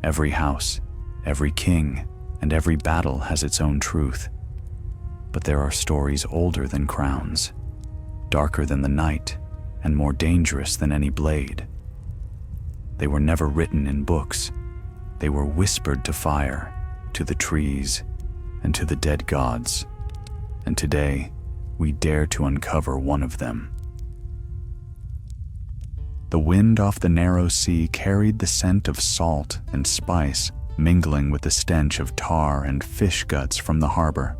Every house, every king, and every battle has its own truth. But there are stories older than crowns, darker than the night, and more dangerous than any blade. They were never written in books. They were whispered to fire, to the trees, and to the dead gods. And today, we dare to uncover one of them. The wind off the narrow sea carried the scent of salt and spice, mingling with the stench of tar and fish guts from the harbor.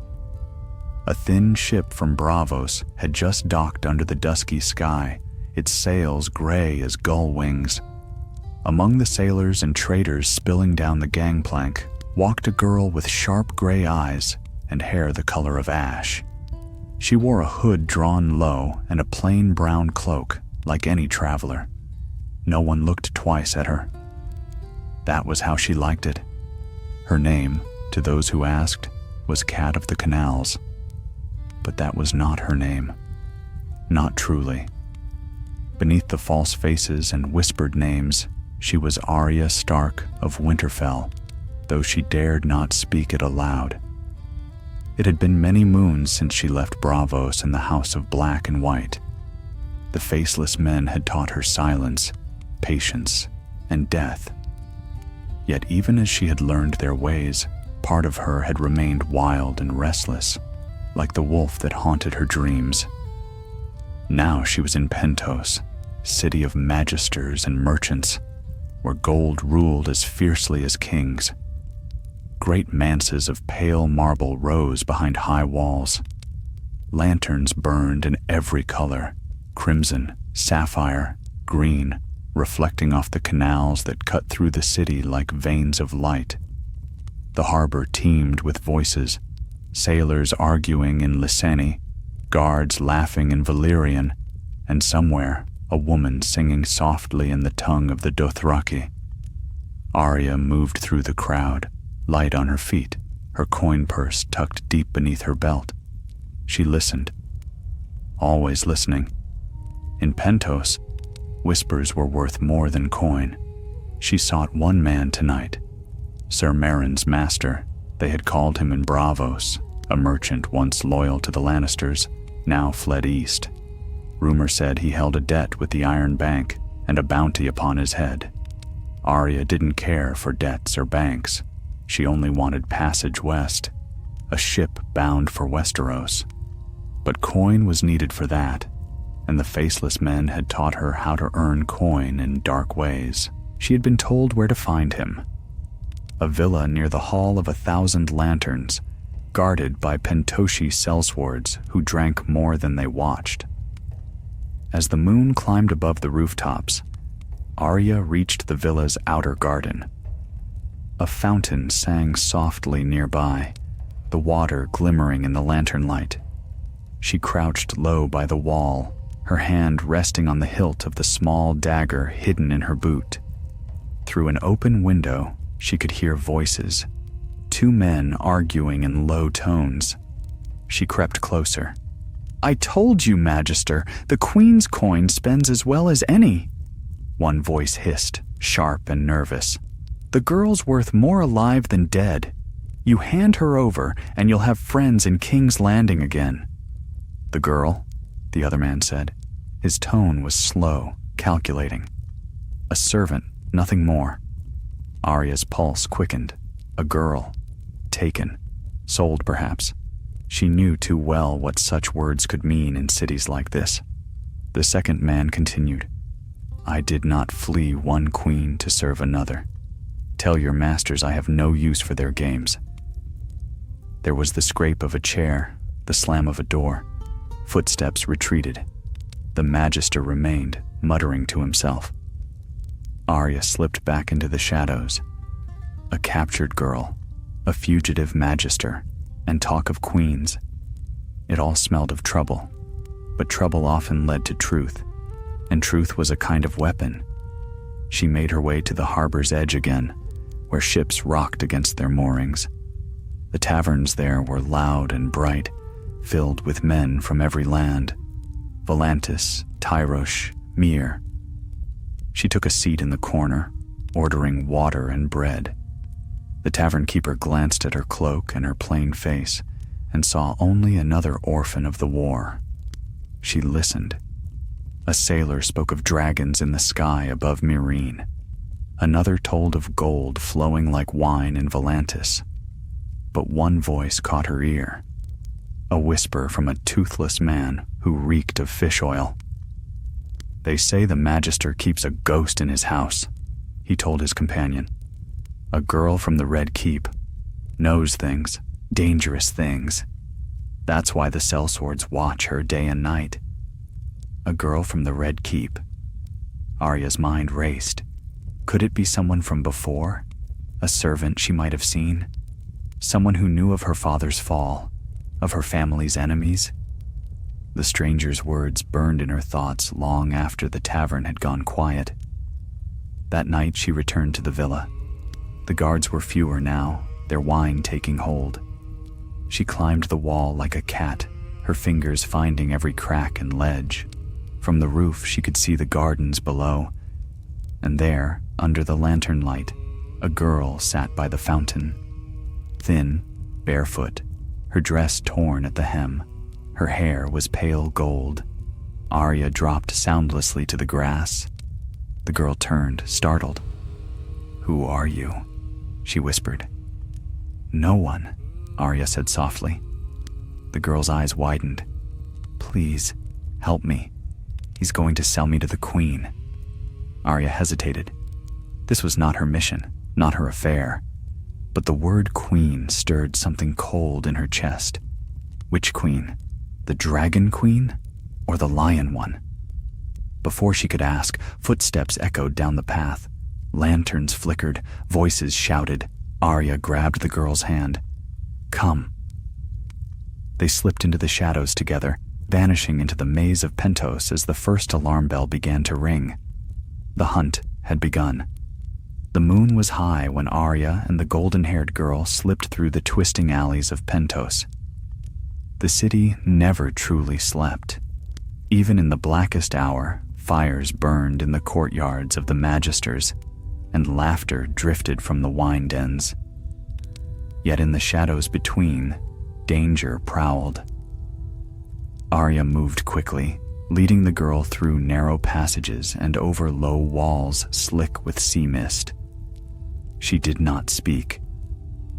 A thin ship from Braavos had just docked under the dusky sky, its sails gray as gull wings. Among the sailors and traders spilling down the gangplank walked a girl with sharp gray eyes and hair the color of ash. She wore a hood drawn low and a plain brown cloak, like any traveler. No one looked twice at her. That was how she liked it. Her name, to those who asked, was Cat of the Canals. But that was not her name. Not truly. Beneath the false faces and whispered names, she was Arya Stark of Winterfell, though she dared not speak it aloud. It had been many moons since she left Braavos and the House of Black and White. The faceless men had taught her silence, patience, and death. Yet even as she had learned their ways, part of her had remained wild and restless, like the wolf that haunted her dreams. Now she was in Pentos, city of magisters and merchants, where gold ruled as fiercely as kings. Great manses of pale marble rose behind high walls. Lanterns burned in every color, crimson, sapphire, green, reflecting off the canals that cut through the city like veins of light. The harbor teemed with voices, sailors arguing in Lysani, guards laughing in Valyrian, and somewhere a woman singing softly in the tongue of the Dothraki. Arya moved through the crowd, light on her feet, her coin purse tucked deep beneath her belt. She listened, always listening. In Pentos, whispers were worth more than coin. She sought one man tonight, Sir Meryn's master. They had called him in Braavos, a merchant once loyal to the Lannisters, now fled east. Rumor said he held a debt with the Iron Bank and a bounty upon his head. Arya didn't care for debts or banks. She only wanted passage west, a ship bound for Westeros. But coin was needed for that, and the faceless men had taught her how to earn coin in dark ways. She had been told where to find him. A villa near the Hall of 1,000 Lanterns, guarded by Pentoshi sellswords who drank more than they watched. As the moon climbed above the rooftops, Arya reached the villa's outer garden. A fountain sang softly nearby, the water glimmering in the lantern light. She crouched low by the wall, her hand resting on the hilt of the small dagger hidden in her boot. Through an open window, she could hear voices, 2 men arguing in low tones. She crept closer. "I told you, Magister, the Queen's coin spends as well as any," one voice hissed, sharp and nervous. "The girl's worth more alive than dead. You hand her over, and you'll have friends in King's Landing again." "The girl?" the other man said. His tone was slow, calculating. "A servant, nothing more." Arya's pulse quickened. A girl. Taken. Sold, perhaps. She knew too well what such words could mean in cities like this. The second man continued. "I did not flee one queen to serve another. Tell your masters I have no use for their games." There was the scrape of a chair, the slam of a door. Footsteps retreated. The Magister remained, muttering to himself. Arya slipped back into the shadows. A captured girl, a fugitive Magister, and talk of queens. It all smelled of trouble, but trouble often led to truth, and truth was a kind of weapon. She made her way to the harbor's edge again, where ships rocked against their moorings. The taverns there were loud and bright, filled with men from every land. Volantis, Tyrosh, Myr. She took a seat in the corner, ordering water and bread. The tavern keeper glanced at her cloak and her plain face and saw only another orphan of the war. She listened. A sailor spoke of dragons in the sky above Meereen. Another told of gold flowing like wine in Volantis. But one voice caught her ear. A whisper from a toothless man who reeked of fish oil. "They say the Magister keeps a ghost in his house," he told his companion. "A girl from the Red Keep. Knows things, dangerous things. That's why the sellswords watch her day and night." A girl from the Red Keep. Arya's mind raced. Could it be someone from before? A servant she might have seen? Someone who knew of her father's fall, of her family's enemies? The stranger's words burned in her thoughts long after the tavern had gone quiet. That night she returned to the villa. The guards were fewer now, their wine taking hold. She climbed the wall like a cat, her fingers finding every crack and ledge. From the roof she could see the gardens below, and there, under the lantern light, a girl sat by the fountain. Thin, barefoot, her dress torn at the hem. Her hair was pale gold. Arya dropped soundlessly to the grass. The girl turned, startled. "Who are you?" she whispered. "No one," Arya said softly. The girl's eyes widened. "Please, help me. He's going to sell me to the Queen." Arya hesitated. This was not her mission, not her affair. But the word Queen stirred something cold in her chest. Which Queen? The Dragon Queen or the Lion one? Before she could ask, footsteps echoed down the path. Lanterns flickered, voices shouted. Arya grabbed the girl's hand. "Come." They slipped into the shadows together, vanishing into the maze of Pentos as the first alarm bell began to ring. The hunt had begun. The moon was high when Arya and the golden-haired girl slipped through the twisting alleys of Pentos. The city never truly slept. Even in the blackest hour, fires burned in the courtyards of the Magisters, and laughter drifted from the wine dens. Yet in the shadows between, danger prowled. Arya moved quickly, leading the girl through narrow passages and over low walls slick with sea mist. She did not speak.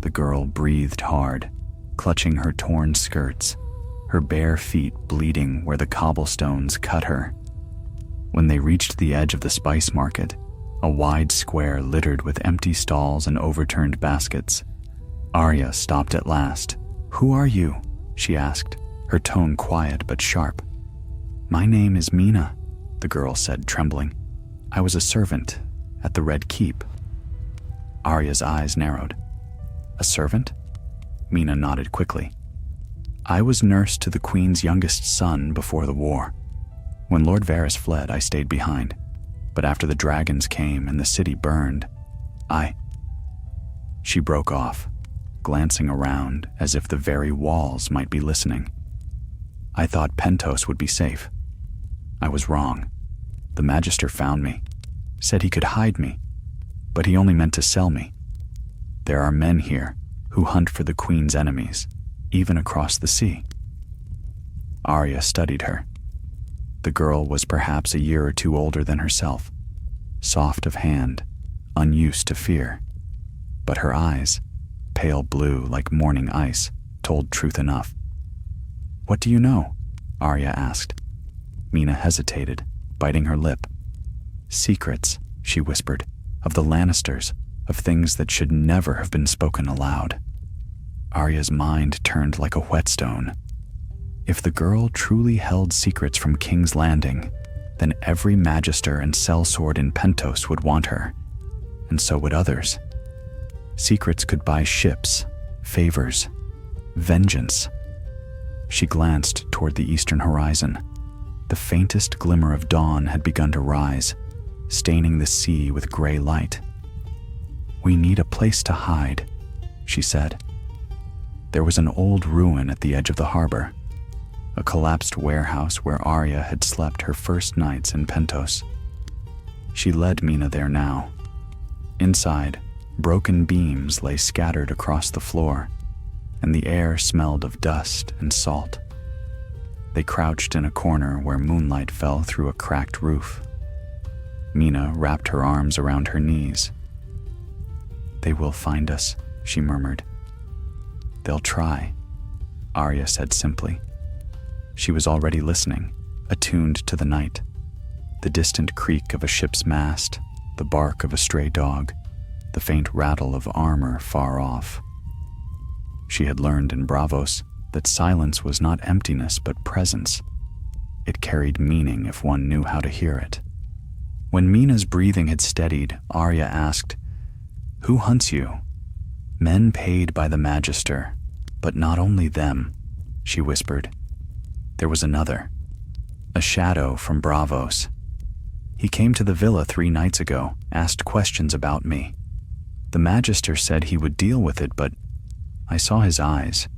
The girl breathed hard, clutching her torn skirts, her bare feet bleeding where the cobblestones cut her. When they reached the edge of the spice market, a wide square littered with empty stalls and overturned baskets, Arya stopped at last. "Who are you?" she asked, her tone quiet but sharp. "My name is Mina," the girl said, trembling. "I was a servant at the Red Keep." Arya's eyes narrowed. "A servant?" Mina nodded quickly. "I was nurse to the Queen's youngest son before the war. When Lord Varys fled, I stayed behind. But after the dragons came and the city burned, She broke off, glancing around as if the very walls might be listening. "I thought Pentos would be safe. I was wrong. The Magister found me, said he could hide me, but he only meant to sell me. There are men here who hunt for the Queen's enemies, even across the sea." Arya studied her. The girl was perhaps a year or two older than herself, soft of hand, unused to fear. But her eyes, pale blue like morning ice, told truth enough. "What do you know?" Arya asked. Mina hesitated, biting her lip. "Secrets," she whispered, "of the Lannisters, of things that should never have been spoken aloud." Arya's mind turned like a whetstone. If the girl truly held secrets from King's Landing, then every Magister and sellsword in Pentos would want her, and so would others. Secrets could buy ships, favors, vengeance. She glanced toward the eastern horizon. The faintest glimmer of dawn had begun to rise, staining the sea with gray light. "We need a place to hide," she said. There was an old ruin at the edge of the harbor, a collapsed warehouse where Arya had slept her first nights in Pentos. She led Mina there now. Inside, broken beams lay scattered across the floor, and the air smelled of dust and salt. They crouched in a corner where moonlight fell through a cracked roof. Mina wrapped her arms around her knees. "They will find us," she murmured. "They'll try," Arya said simply. She was already listening, attuned to the night. The distant creak of a ship's mast, the bark of a stray dog, the faint rattle of armor far off. She had learned in Braavos that silence was not emptiness but presence. It carried meaning if one knew how to hear it. When Mina's breathing had steadied, Arya asked, "Who hunts you?" "Men paid by the Magister, but not only them," she whispered. "There was another, a shadow from Braavos. He came to the villa 3 nights ago, asked questions about me. The Magister said he would deal with it, but I saw his eyes.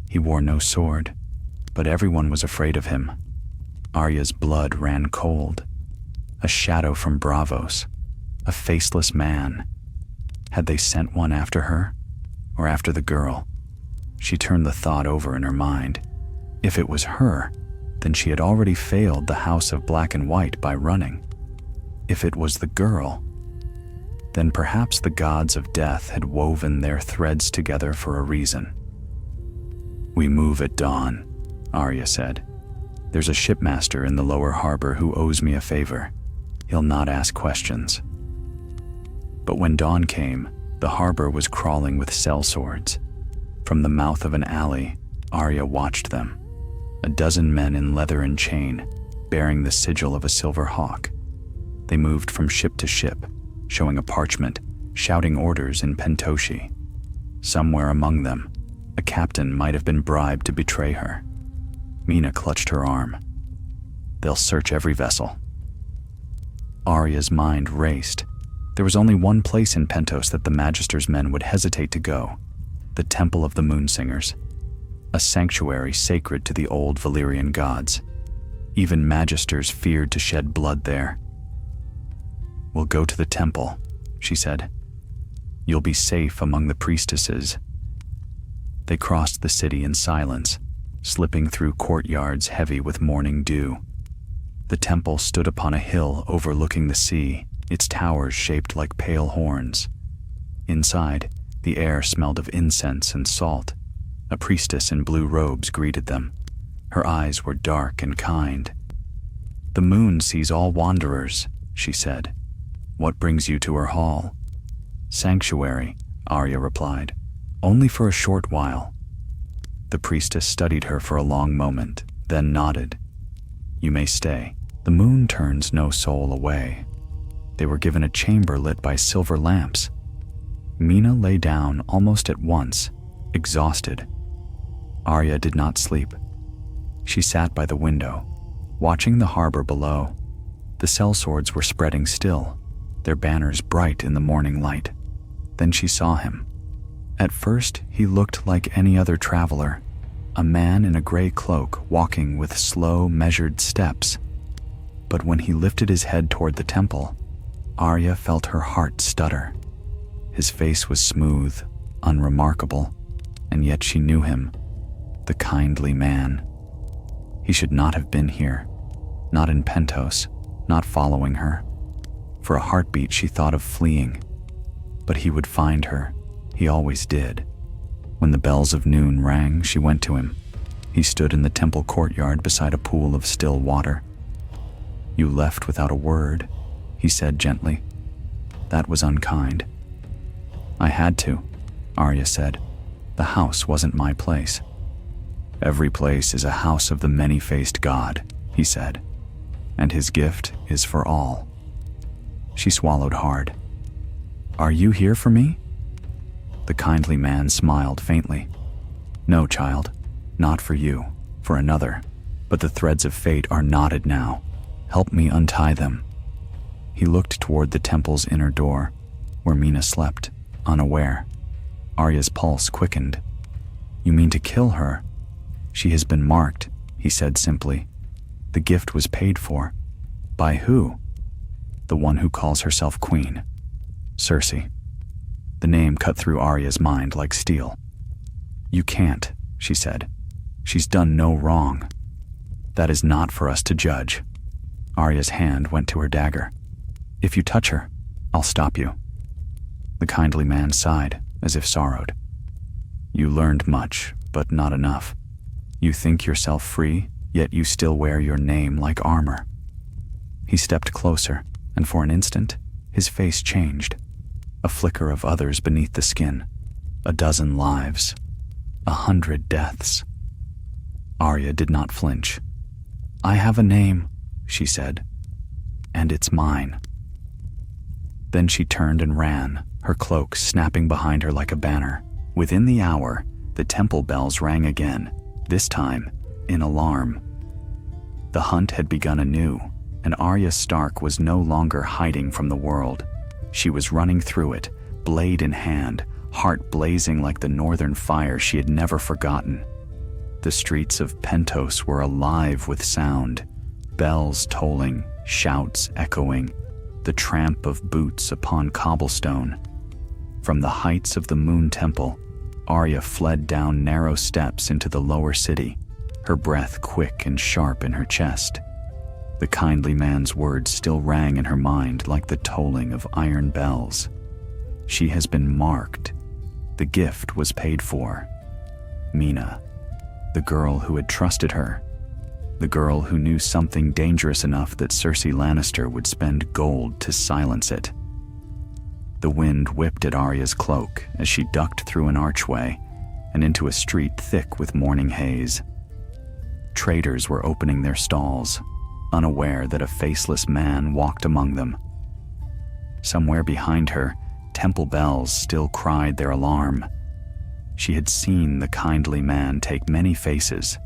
He wore no sword, but everyone was afraid of him." Arya's blood ran cold. A shadow from Braavos, a faceless man. Had they sent one after her, or after the girl? She turned the thought over in her mind. If it was her, then she had already failed the House of Black and White by running. If it was the girl, then perhaps the gods of death had woven their threads together for a reason. "We move at dawn," Arya said. "There's a shipmaster in the lower harbor who owes me a favor. He'll not ask questions." But when dawn came, the harbor was crawling with sellswords. From the mouth of an alley, Arya watched them. 12 men in leather and chain, bearing the sigil of a silver hawk. They moved from ship to ship, showing a parchment, shouting orders in Pentoshi. Somewhere among them, a captain might have been bribed to betray her. Mina clutched her arm. "They'll search every vessel." Arya's mind raced. There was only one place in Pentos that the Magister's men would hesitate to go: the Temple of the Moonsingers, a sanctuary sacred to the old Valyrian gods. Even Magisters feared to shed blood there. "We'll go to the temple," she said. "You'll be safe among the priestesses." They crossed the city in silence, slipping through courtyards heavy with morning dew. The temple stood upon a hill overlooking the sea, its towers shaped like pale horns. Inside, the air smelled of incense and salt. A priestess in blue robes greeted them. Her eyes were dark and kind. "The moon sees all wanderers," she said. "What brings you to her hall?" "Sanctuary," Arya replied. "Only for a short while." The priestess studied her for a long moment, then nodded. "You may stay. The moon turns no soul away." They were given a chamber lit by silver lamps. Mina lay down almost at once, exhausted. Arya did not sleep. She sat by the window, watching the harbor below. The sellswords were spreading still, their banners bright in the morning light. Then she saw him. At first, he looked like any other traveler, a man in a gray cloak walking with slow, measured steps. But when he lifted his head toward the temple, Arya felt her heart stutter. His face was smooth, unremarkable, and yet she knew him, the kindly man. He should not have been here, not in Pentos, not following her. For a heartbeat she thought of fleeing, but he would find her. He always did. When the bells of noon rang, she went to him. He stood in the temple courtyard beside a pool of still water. "You left without a word," he said gently. "That was unkind." "I had to," Arya said. "The house wasn't my place." "Every place is a house of the many-faced god," he said, "and his gift is for all." She swallowed hard. "Are you here for me?" The kindly man smiled faintly. "No, child, not for you, for another. But the threads of fate are knotted now. Help me untie them." He looked toward the temple's inner door, where Mina slept, unaware. Arya's pulse quickened. "You mean to kill her?" "She has been marked," he said simply. "The gift was paid for." "By who?" "The one who calls herself queen." Cersei. The name cut through Arya's mind like steel. You can't, she said. She's done no wrong. That is not for us to judge. Arya's hand went to her dagger. If you touch her, I'll stop you. The kindly man sighed, as if sorrowed. You learned much, but not enough. You think yourself free, yet you still wear your name like armor. He stepped closer, and for an instant, his face changed. A flicker of others beneath the skin. 12 lives. 100 deaths. Arya did not flinch. I have a name, she said, and it's mine. Then she turned and ran, her cloak snapping behind her like a banner. Within the hour, the temple bells rang again, this time in alarm. The hunt had begun anew, and Arya Stark was no longer hiding from the world. She was running through it, blade in hand, heart blazing like the northern fire she had never forgotten. The streets of Pentos were alive with sound, bells tolling, shouts echoing, the tramp of boots upon cobblestone. From the heights of the Moon Temple, Arya fled down narrow steps into the lower city, her breath quick and sharp in her chest. The kindly man's words still rang in her mind like the tolling of iron bells. She has been marked. The gift was paid for. Mina, the girl who had trusted her, the girl who knew something dangerous enough that Cersei Lannister would spend gold to silence it. The wind whipped at Arya's cloak as she ducked through an archway and into a street thick with morning haze. Traders were opening their stalls, unaware that a faceless man walked among them. Somewhere behind her, temple bells still cried their alarm. She had seen the kindly man take many faces.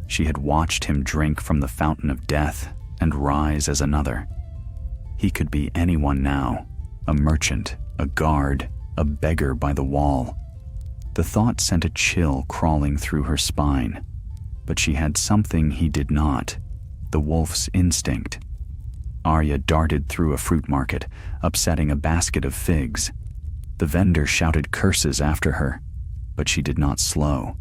She had watched him drink from the fountain of death and rise as another. He could be anyone now, a merchant, a guard, a beggar by the wall. The thought sent a chill crawling through her spine, but she had something he did not, the wolf's instinct. Arya darted through a fruit market, upsetting a basket of figs. The vendor shouted curses after her, but she did not slow.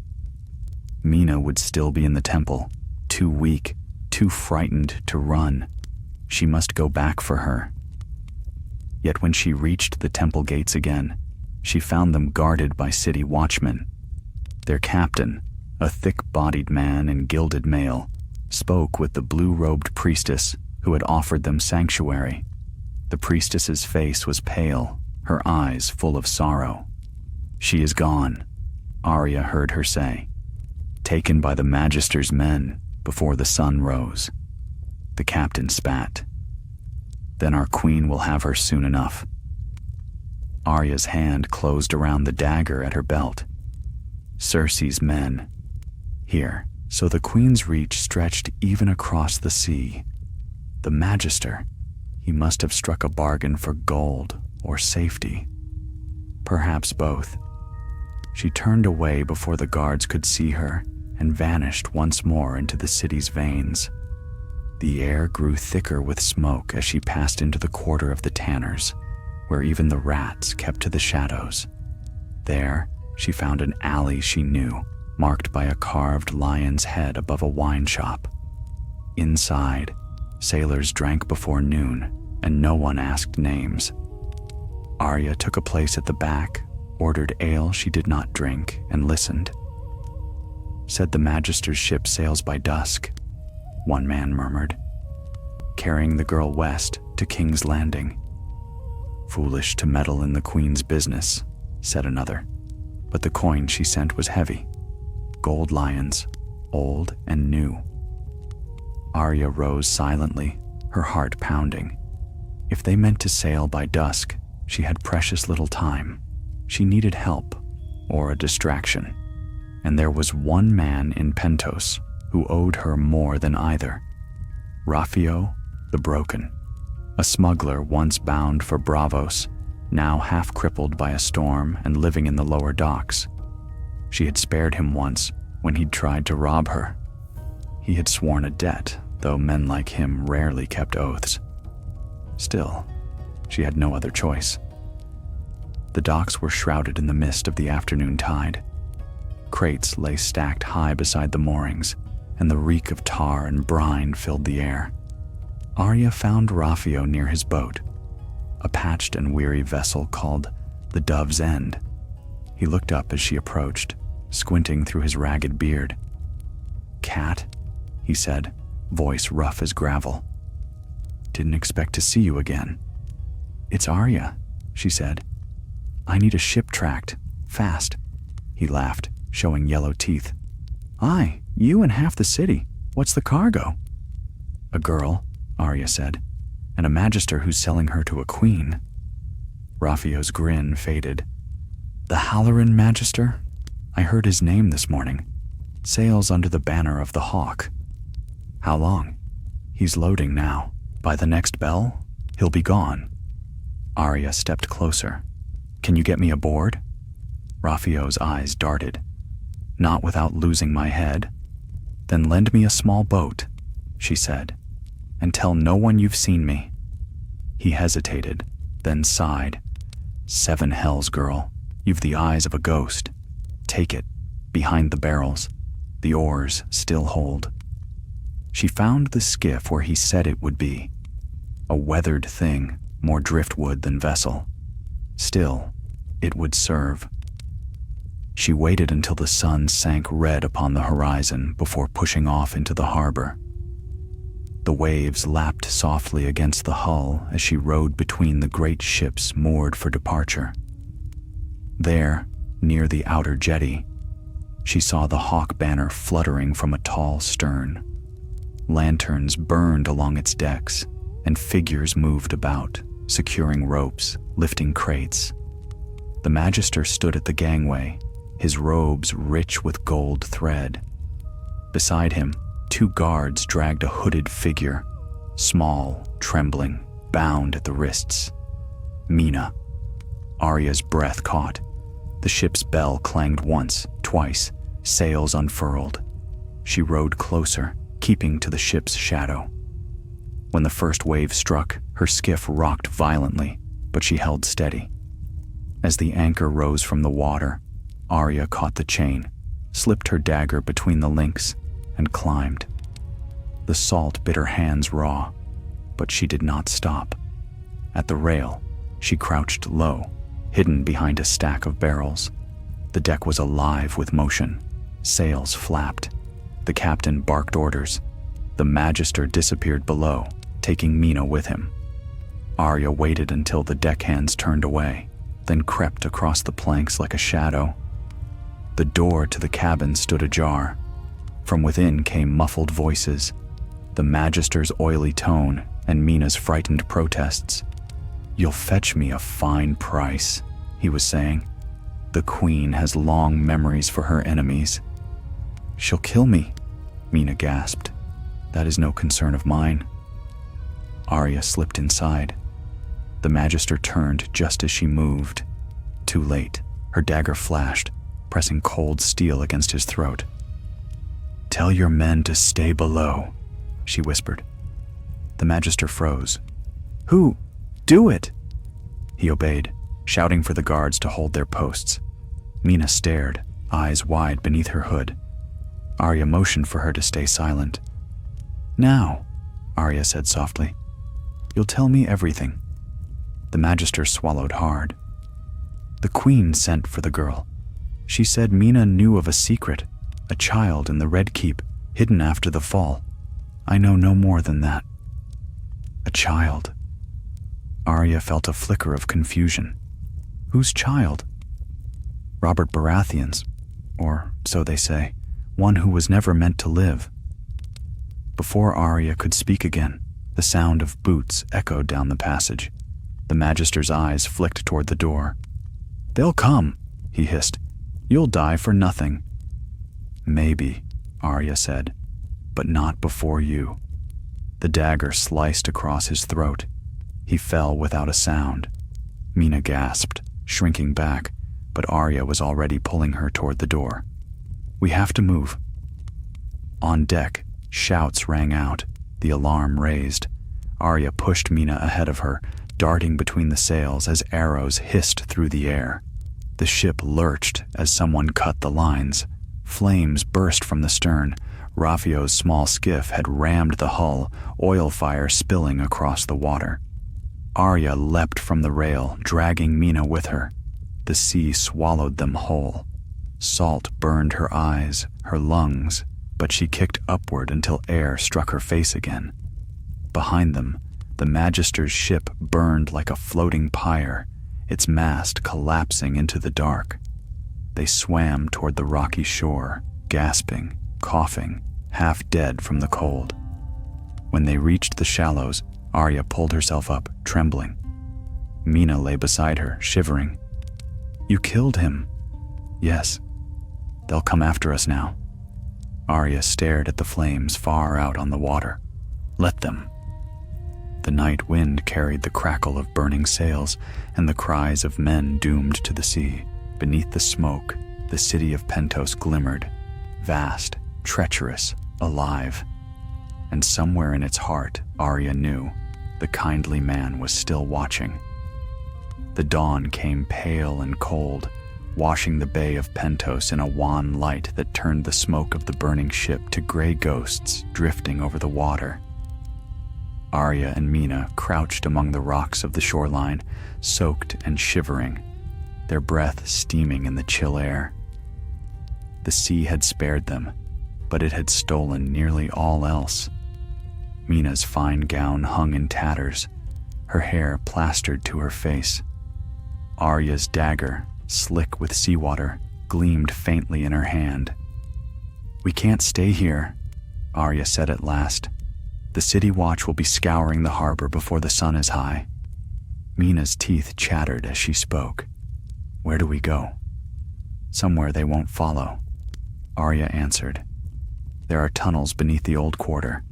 Mina would still be in the temple, too weak, too frightened to run. She must go back for her. Yet when she reached the temple gates again, she found them guarded by city watchmen. Their captain, a thick-bodied man in gilded mail, spoke with the blue-robed priestess who had offered them sanctuary. The priestess's face was pale, her eyes full of sorrow. She is gone, Arya heard her say, taken by the Magister's men before the sun rose. The captain spat. Then our queen will have her soon enough. Arya's hand closed around the dagger at her belt. Cersei's men. Here, so the queen's reach stretched even across the sea. The Magister, he must have struck a bargain for gold or safety. Perhaps both. She turned away before the guards could see her and vanished once more into the city's veins. The air grew thicker with smoke as she passed into the quarter of the tanners, where even the rats kept to the shadows. There, she found an alley she knew, marked by a carved lion's head above a wine shop. Inside, sailors drank before noon, and no one asked names. Arya took a place at the back, ordered ale she did not drink, and listened. Said the Magister's ship sails by dusk, one man murmured, carrying the girl west to King's Landing. Foolish to meddle in the queen's business, said another, but the coin she sent was heavy. Gold lions, old and new. Arya rose silently, her heart pounding. If they meant to sail by dusk, she had precious little time. She needed help, or a distraction. And there was one man in Pentos who owed her more than either. Raffio the Broken, a smuggler once bound for Bravos, now half-crippled by a storm and living in the lower docks. She had spared him once when he'd tried to rob her. He had sworn a debt, though men like him rarely kept oaths. Still, she had no other choice. The docks were shrouded in the mist of the afternoon tide. Crates lay stacked high beside the moorings, and the reek of tar and brine filled the air. Arya found Raffio near his boat, a patched and weary vessel called the Dove's End. He looked up as she approached, squinting through his ragged beard. "Cat," he said, voice rough as gravel. "Didn't expect to see you again." "It's Arya," she said. "I need a ship tracked, fast." He laughed, showing yellow teeth. "Aye, you and half the city. What's the cargo?" "A girl," Arya said, "and a magister who's selling her to a queen." Raffio's grin faded. "The Halloran Magister? I heard his name this morning. Sails under the banner of the Hawk." "How long?" "He's loading now. By the next bell, he'll be gone." Arya stepped closer. "Can you get me aboard?" Raffio's eyes darted. "Not without losing my head." "Then lend me a small boat," she said, "and tell no one you've seen me." He hesitated, then sighed. "7 hells, girl. You've the eyes of a ghost. Take it, behind the barrels. The oars still hold." She found the skiff where he said it would be. A weathered thing, more driftwood than vessel. Still, it would serve. She waited until the sun sank red upon the horizon before pushing off into the harbor. The waves lapped softly against the hull as she rode between the great ships moored for departure. There, near the outer jetty, she saw the Hawk banner fluttering from a tall stern. Lanterns burned along its decks, and figures moved about, securing ropes, lifting crates. The Magister stood at the gangway, his robes rich with gold thread. Beside him, 2 guards dragged a hooded figure, small, trembling, bound at the wrists. Mina. Arya's breath caught. The ship's bell clanged once, twice, sails unfurled. She rowed closer, keeping to the ship's shadow. When the first wave struck, her skiff rocked violently, but she held steady. As the anchor rose from the water, Arya caught the chain, slipped her dagger between the links, and climbed. The salt bit her hands raw, but she did not stop. At the rail, she crouched low, hidden behind a stack of barrels. The deck was alive with motion. Sails flapped. The captain barked orders. The Magister disappeared below, taking Mina with him. Arya waited until the deckhands turned away, then crept across the planks like a shadow. The door to the cabin stood ajar. From within came muffled voices, the Magister's oily tone and Mina's frightened protests. "You'll fetch me a fine price," he was saying. "The Queen has long memories for her enemies." "She'll kill me," Mina gasped. "That is no concern of mine." Arya slipped inside. The Magister turned just as she moved. Too late, her dagger flashed, pressing cold steel against his throat. "Tell your men to stay below," she whispered. The Magister froze. "Who? Do it!" He obeyed, shouting for the guards to hold their posts. Mina stared, eyes wide beneath her hood. Arya motioned for her to stay silent. "Now," Arya said softly, "you'll tell me everything." The Magister swallowed hard. "The Queen sent for the girl. She said Mina knew of a secret, a child in the Red Keep, hidden after the fall. I know no more than that." "A child?" Arya felt a flicker of confusion. "Whose child?" "Robert Baratheon's, or so they say, one who was never meant to live." Before Arya could speak again, the sound of boots echoed down the passage. The Magister's eyes flicked toward the door. "They'll come," he hissed. "You'll die for nothing." "Maybe," Arya said, "but not before you." The dagger sliced across his throat. He fell without a sound. Mina gasped, shrinking back, but Arya was already pulling her toward the door. "We have to move." On deck, shouts rang out, the alarm raised. Arya pushed Mina ahead of her, darting between the sails as arrows hissed through the air. The ship lurched as someone cut the lines. Flames burst from the stern. Raffio's small skiff had rammed the hull, oil fire spilling across the water. Arya leapt from the rail, dragging Mina with her. The sea swallowed them whole. Salt burned her eyes, her lungs, but she kicked upward until air struck her face again. Behind them, the Magister's ship burned like a floating pyre, its mast collapsing into the dark. They swam toward the rocky shore, gasping, coughing, half dead from the cold. When they reached the shallows, Arya pulled herself up, trembling. Mina lay beside her, shivering. "You killed him." "Yes. They'll come after us now." Arya stared at the flames far out on the water. "Let them." The night wind carried the crackle of burning sails and the cries of men doomed to the sea. Beneath the smoke, the city of Pentos glimmered, vast, treacherous, alive. And somewhere in its heart, Arya knew, the kindly man was still watching. The dawn came pale and cold, washing the bay of Pentos in a wan light that turned the smoke of the burning ship to gray ghosts drifting over the water. Arya and Mina crouched among the rocks of the shoreline, soaked and shivering, their breath steaming in the chill air. The sea had spared them, but it had stolen nearly all else. Mina's fine gown hung in tatters, her hair plastered to her face. Arya's dagger, slick with seawater, gleamed faintly in her hand. "We can't stay here," Arya said at last. "The city watch will be scouring the harbor before the sun is high." Mina's teeth chattered as she spoke. "Where do we go?" "Somewhere they won't follow," Arya answered. "There are tunnels beneath the old quarter.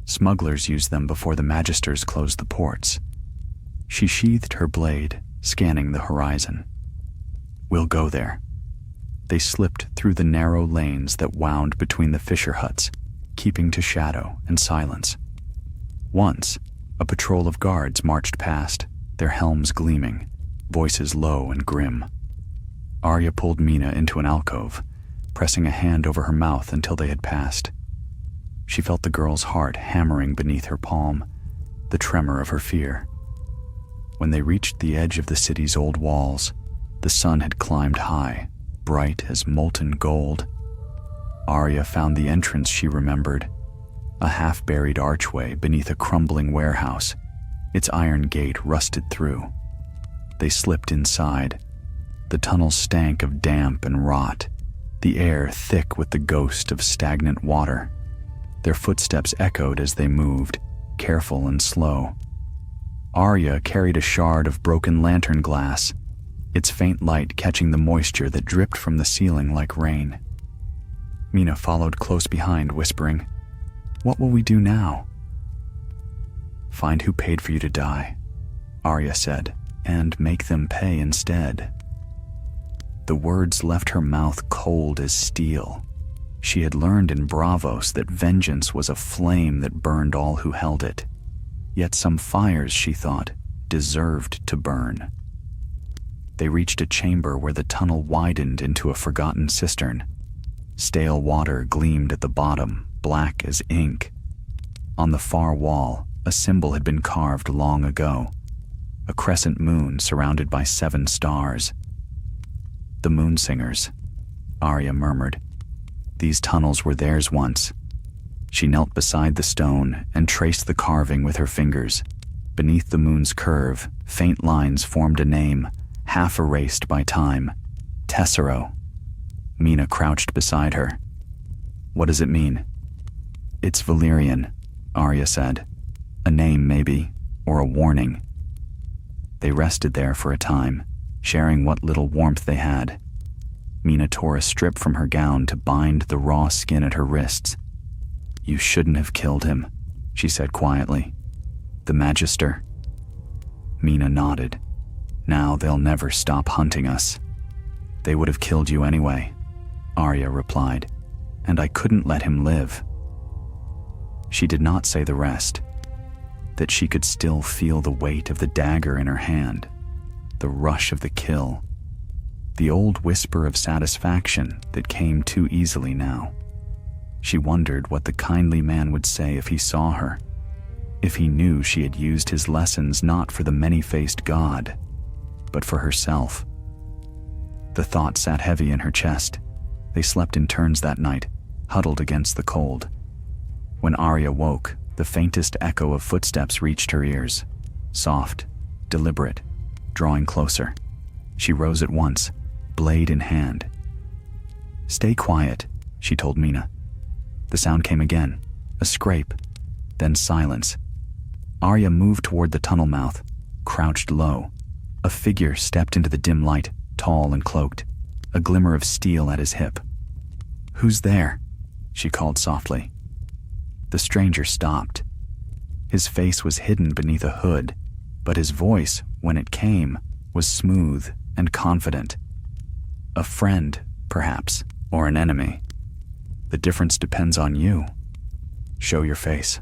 Smugglers use them before the Magisters close the ports." She sheathed her blade, scanning the horizon. "We'll go there." They slipped through the narrow lanes that wound between the fisher huts, keeping to shadow and silence. Once, a patrol of guards marched past, their helms gleaming, voices low and grim. Arya pulled Mina into an alcove, pressing a hand over her mouth until they had passed. She felt the girl's heart hammering beneath her palm, the tremor of her fear. When they reached the edge of the city's old walls, the sun had climbed high, bright as molten gold. Arya found the entrance she remembered, a half-buried archway beneath a crumbling warehouse, its iron gate rusted through. They slipped inside. The tunnel stank of damp and rot, the air thick with the ghost of stagnant water. Their footsteps echoed as they moved, careful and slow. Arya carried a shard of broken lantern glass, its faint light catching the moisture that dripped from the ceiling like rain. Mina followed close behind, whispering, "What will we do now?" "Find who paid for you to die," Arya said, "and make them pay instead." The words left her mouth cold as steel. She had learned in Bravos that vengeance was a flame that burned all who held it. Yet some fires, she thought, deserved to burn. They reached a chamber where the tunnel widened into a forgotten cistern. Stale water gleamed at the bottom, black as ink. On the far wall, a symbol had been carved long ago, a crescent moon surrounded by 7 stars. "The Moon Singers," Arya murmured. These tunnels were theirs once. She knelt beside the stone and traced the carving with her fingers. Beneath the moon's curve, faint lines formed a name, half erased by time. Tessero. Mina crouched beside her. "What does it mean?" "It's Valyrian," Arya said. "A name, maybe, or a warning." They rested there for a time, sharing what little warmth they had. Mina tore a strip from her gown to bind the raw skin at her wrists. "You shouldn't have killed him," she said quietly. "The Magister." Mina nodded. "Now they'll never stop hunting us." "They would have killed you anyway," Arya replied, "and I couldn't let him live." She did not say the rest. that she could still feel the weight of the dagger in her hand, the rush of the kill, the old whisper of satisfaction that came too easily now. She wondered what the kindly man would say if he saw her, if he knew she had used his lessons not for the many-faced god, but for herself. The thought sat heavy in her chest. They slept in turns that night, huddled against the cold. When Arya woke, the faintest echo of footsteps reached her ears, soft, deliberate, drawing closer. She rose at once, blade in hand. "Stay quiet," she told Mina. The sound came again, a scrape, then silence. Arya moved toward the tunnel mouth, crouched low. A figure stepped into the dim light, tall and cloaked, a glimmer of steel at his hip. "Who's there?" she called softly. The stranger stopped. His face was hidden beneath a hood, but his voice, when it came, was smooth and confident. A friend, perhaps, or an enemy. "The difference depends on you. Show your face."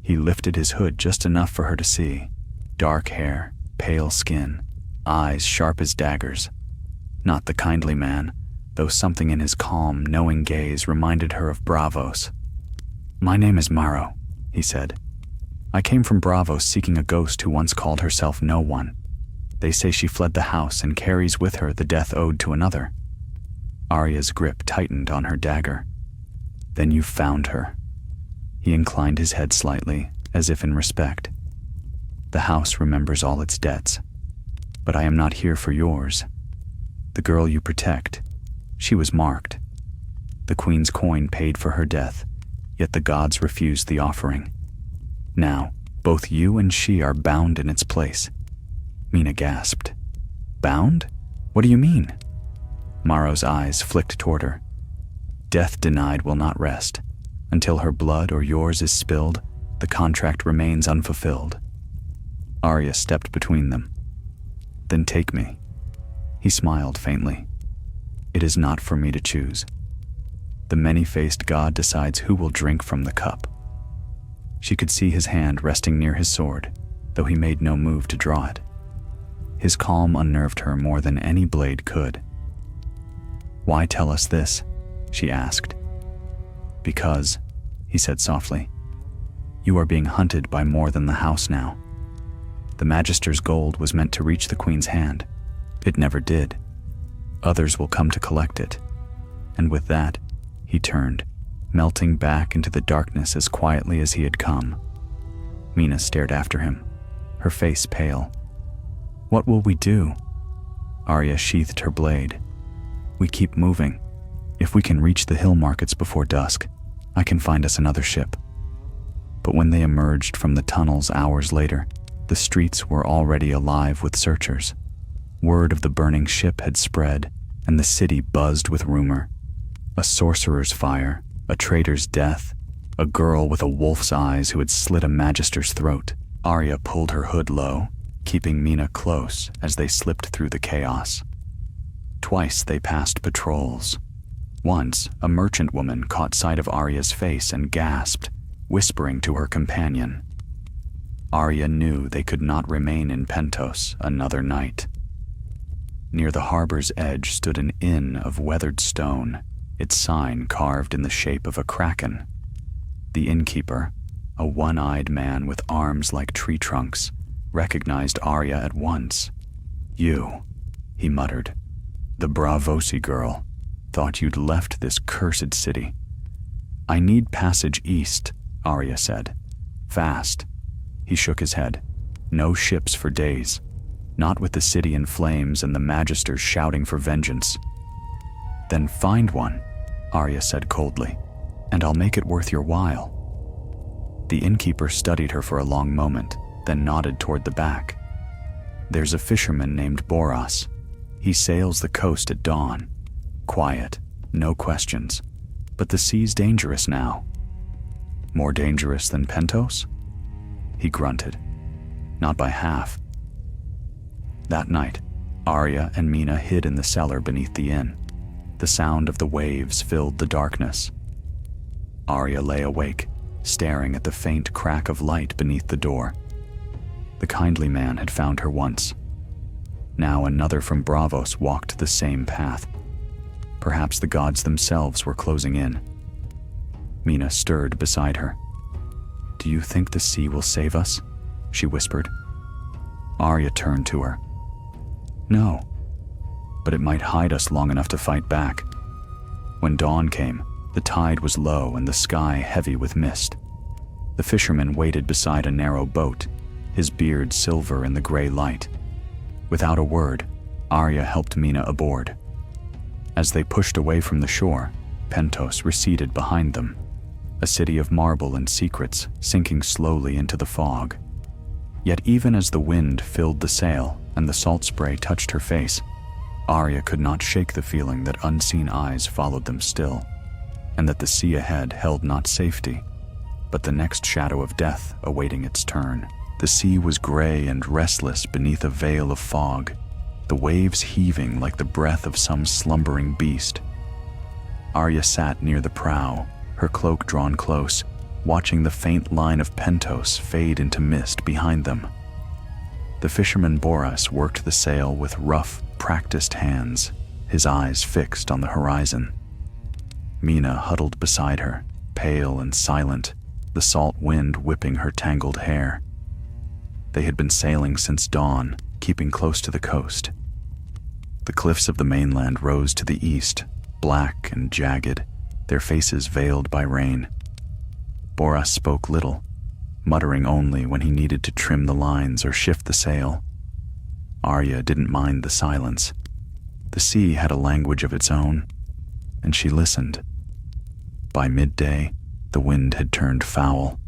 He lifted his hood just enough for her to see. Dark hair, pale skin, eyes sharp as daggers. Not the kindly man, though something in his calm, knowing gaze reminded her of Braavos. "My name is Maro," he said. "I came from Braavos seeking a ghost who once called herself No One. They say she fled the house and carries with her the death owed to another." Arya's grip tightened on her dagger. "Then you found her." He inclined his head slightly, as if in respect. "The house remembers all its debts, but I am not here for yours. The girl you protect, she was marked. The queen's coin paid for her death, yet the gods refused the offering. Now, both you and she are bound in its place." Mina gasped. "Bound? What do you mean?" Maro's eyes flicked toward her. "Death denied will not rest. Until her blood or yours is spilled, the contract remains unfulfilled." Arya stepped between them. "Then take me." He smiled faintly. "It is not for me to choose. The many-faced god decides who will drink from the cup." She could see his hand resting near his sword, though he made no move to draw it. His calm unnerved her more than any blade could. "Why tell us this?" she asked. "Because," he said softly, "you are being hunted by more than the house now. The Magister's gold was meant to reach the Queen's hand. It never did. Others will come to collect it." And with that, he turned, melting back into the darkness as quietly as he had come. Mina stared after him, her face pale. "What will we do?" Arya sheathed her blade. "We keep moving. If we can reach the hill markets before dusk, I can find us another ship." But when they emerged from the tunnels hours later, the streets were already alive with searchers. Word of the burning ship had spread, and the city buzzed with rumor. A sorcerer's fire, a traitor's death, a girl with a wolf's eyes who had slit a magister's throat. Arya pulled her hood low, keeping Mina close as they slipped through the chaos. Twice they passed patrols. Once, a merchant woman caught sight of Arya's face and gasped, whispering to her companion. Arya knew they could not remain in Pentos another night. Near the harbor's edge stood an inn of weathered stone, its sign carved in the shape of a kraken. The innkeeper, a one-eyed man with arms like tree trunks, recognized Arya at once. "You," he muttered, "the Braavosi girl, thought you'd left this cursed city." "I need passage east," Arya said. "Fast." He shook his head. "No ships for days. Not with the city in flames and the magisters shouting for vengeance." "Then find one," Arya said coldly, "and I'll make it worth your while." The innkeeper studied her for a long moment, then nodded toward the back. "There's a fisherman named Boras. He sails the coast at dawn. Quiet, no questions. But the sea's dangerous now." "More dangerous than Pentos?" He grunted. "Not by half." That night, Arya and Mina hid in the cellar beneath the inn. The sound of the waves filled the darkness. Arya lay awake, staring at the faint crack of light beneath the door. The kindly man had found her once. Now another from Braavos walked the same path. Perhaps the gods themselves were closing in. Mina stirred beside her. "Do you think the sea will save us?" she whispered. Arya turned to her. "No, but it might hide us long enough to fight back." When dawn came, the tide was low and the sky heavy with mist. The fisherman waited beside a narrow boat, his beard silver in the gray light. Without a word, Arya helped Mina aboard. As they pushed away from the shore, Pentos receded behind them, a city of marble and secrets sinking slowly into the fog. Yet even as the wind filled the sail and the salt spray touched her face, Arya could not shake the feeling that unseen eyes followed them still, and that the sea ahead held not safety, but the next shadow of death awaiting its turn. The sea was gray and restless beneath a veil of fog, the waves heaving like the breath of some slumbering beast. Arya sat near the prow, her cloak drawn close, watching the faint line of Pentos fade into mist behind them. The fisherman Boras worked the sail with rough, practiced hands, his eyes fixed on the horizon. Mina huddled beside her, pale and silent, the salt wind whipping her tangled hair. They had been sailing since dawn, keeping close to the coast. The cliffs of the mainland rose to the east, black and jagged, their faces veiled by rain. Boras spoke little, muttering only when he needed to trim the lines or shift the sail. Arya didn't mind the silence. The sea had a language of its own, and she listened. By midday, the wind had turned foul.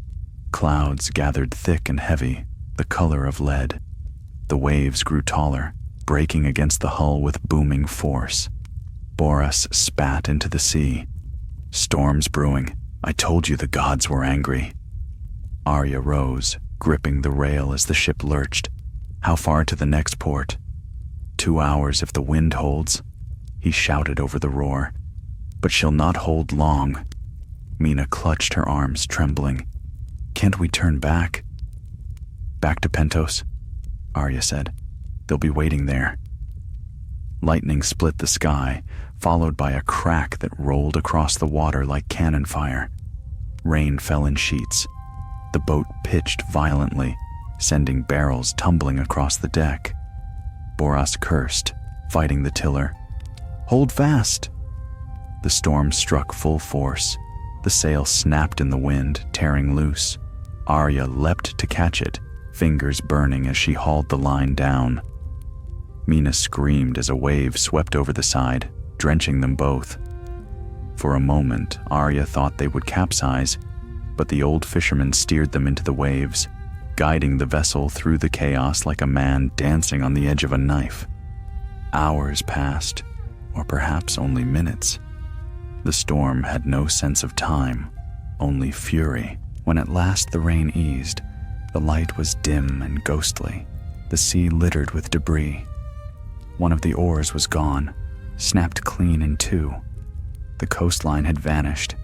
Clouds gathered thick and heavy, the color of lead. The waves grew taller, breaking against the hull with booming force. Boras spat into the sea. "Storm's brewing. I told you the gods were angry." Arya rose, gripping the rail as the ship lurched. "How far to the next port?" "2 hours if the wind holds," he shouted over the roar. "But she'll not hold long." Mina clutched her arms, trembling. "Can't we turn back?" "Back to Pentos," Arya said. "They'll be waiting there." Lightning split the sky, followed by a crack that rolled across the water like cannon fire. Rain fell in sheets. The boat pitched violently, sending barrels tumbling across the deck. Boras cursed, fighting the tiller. "Hold fast!" The storm struck full force. The sail snapped in the wind, tearing loose. Arya leapt to catch it, fingers burning as she hauled the line down. Mina screamed as a wave swept over the side, drenching them both. For a moment, Arya thought they would capsize, but the old fisherman steered them into the waves, guiding the vessel through the chaos like a man dancing on the edge of a knife. Hours passed, or perhaps only minutes. The storm had no sense of time, only fury. When at last the rain eased, the light was dim and ghostly, the sea littered with debris. One of the oars was gone, snapped clean in two. The coastline had vanished.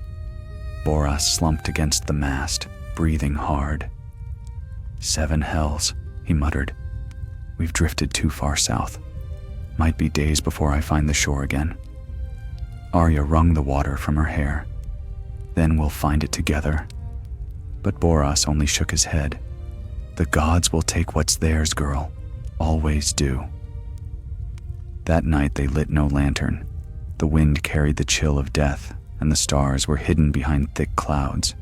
Boras slumped against the mast, breathing hard. "7 hells," he muttered. "We've drifted too far south. Might be days before I find the shore again." Arya wrung the water from her hair. "Then we'll find it together." But Boras only shook his head. "The gods will take what's theirs, girl. Always do." That night they lit no lantern. The wind carried the chill of death, and the stars were hidden behind thick clouds.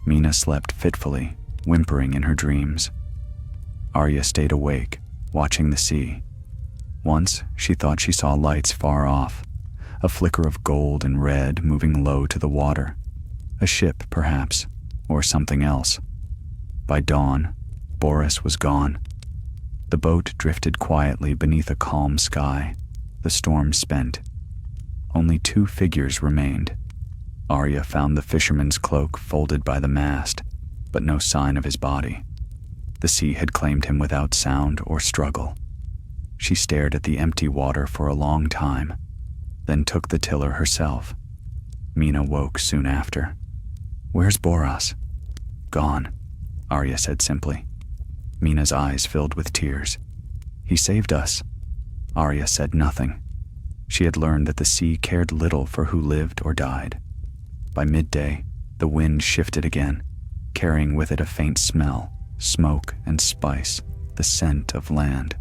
Mina slept fitfully, whimpering in her dreams. Arya stayed awake, watching the sea. Once she thought she saw lights far off, a flicker of gold and red moving low to the water. A ship, perhaps, or something else. By dawn, Boras was gone. The boat drifted quietly beneath a calm sky, the storm spent. Only 2 figures remained. Arya found the fisherman's cloak folded by the mast, but no sign of his body. The sea had claimed him without sound or struggle. She stared at the empty water for a long time, then took the tiller herself. Mina woke soon after. "Where's Boras?" "Gone," Arya said simply. Mina's eyes filled with tears. "He saved us." Arya said nothing. She had learned that the sea cared little for who lived or died. By midday, the wind shifted again, carrying with it a faint smell, smoke and spice, the scent of land.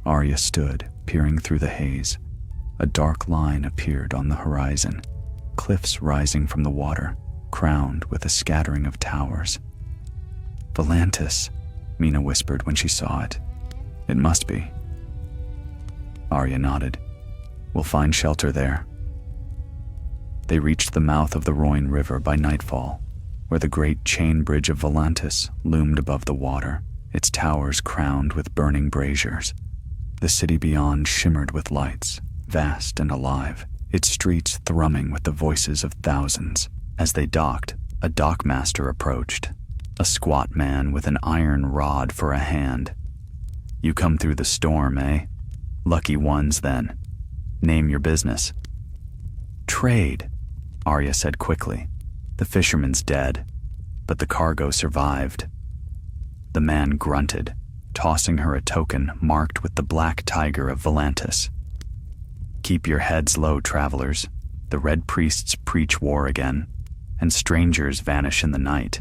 Arya stood, peering through the haze. A dark line appeared on the horizon, cliffs rising from the water, crowned with a scattering of towers. "Volantis," Mina whispered when she saw it. "It must be." Arya nodded. "We'll find shelter there." They reached the mouth of the Rhoyne River by nightfall, where the great chain bridge of Volantis loomed above the water, its towers crowned with burning braziers. The city beyond shimmered with lights, vast and alive, its streets thrumming with the voices of thousands. As they docked, a dockmaster approached, a squat man with an iron rod for a hand. "You come through the storm, eh? Lucky ones, then. Name your business." "Trade," Arya said quickly. "The fisherman's dead, but the cargo survived." The man grunted, tossing her a token marked with the black tiger of Volantis. "Keep your heads low, travelers. The red priests preach war again, and strangers vanish in the night."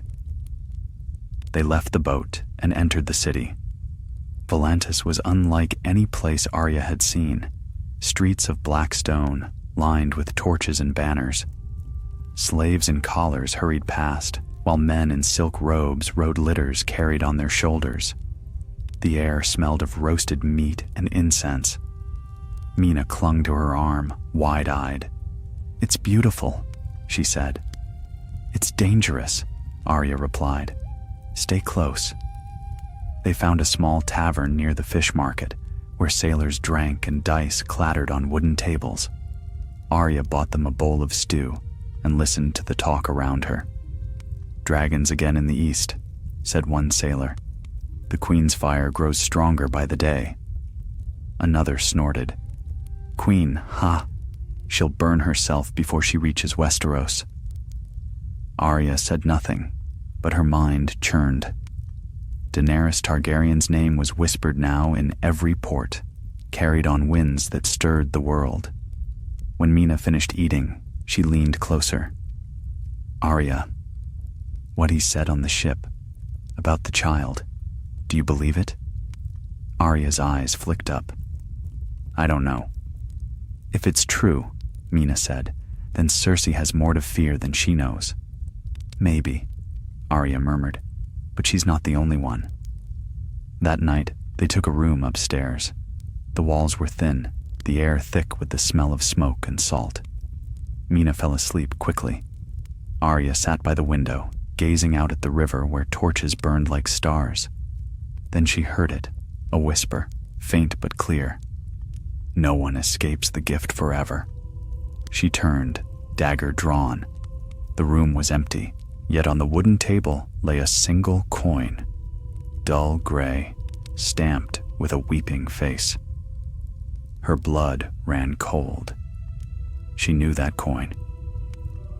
They left the boat and entered the city. Volantis was unlike any place Arya had seen. Streets of black stone, lined with torches and banners. Slaves in collars hurried past, while men in silk robes rode litters carried on their shoulders. The air smelled of roasted meat and incense. Mina clung to her arm, wide-eyed. "It's beautiful," she said. "It's dangerous," Arya replied. "Stay close." They found a small tavern near the fish market, where sailors drank and dice clattered on wooden tables. Arya bought them a bowl of stew and listened to the talk around her. "Dragons again in the east," said one sailor. "The Queen's fire grows stronger by the day." Another snorted. "Queen, ha! She'll burn herself before she reaches Westeros." Arya said nothing, but her mind churned. Daenerys Targaryen's name was whispered now in every port, carried on winds that stirred the world. When Mina finished eating, she leaned closer. "Arya, what he said on the ship, about the child, do you believe it?" Arya's eyes flicked up. "I don't know." "If it's true," Mina said, "then Cersei has more to fear than she knows." "Maybe," Arya murmured, "but she's not the only one." That night, they took a room upstairs. The walls were thin, the air thick with the smell of smoke and salt. Mina fell asleep quickly. Arya sat by the window, gazing out at the river where torches burned like stars. Then she heard it, a whisper, faint but clear. "No one escapes the gift forever." She turned, dagger drawn. The room was empty, yet on the wooden table lay a single coin, dull gray, stamped with a weeping face. Her blood ran cold. She knew that coin.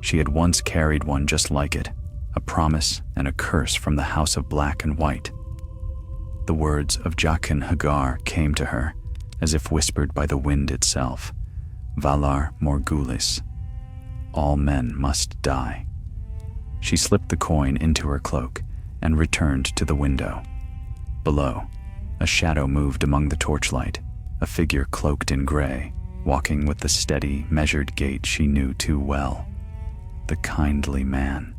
She had once carried one just like it, a promise and a curse from the House of Black and White. The words of Jaqen Hagar came to her, as if whispered by the wind itself. Valar Morghulis. All men must die. She slipped the coin into her cloak and returned to the window. Below, a shadow moved among the torchlight, a figure cloaked in gray, walking with the steady, measured gait she knew too well. The kindly man.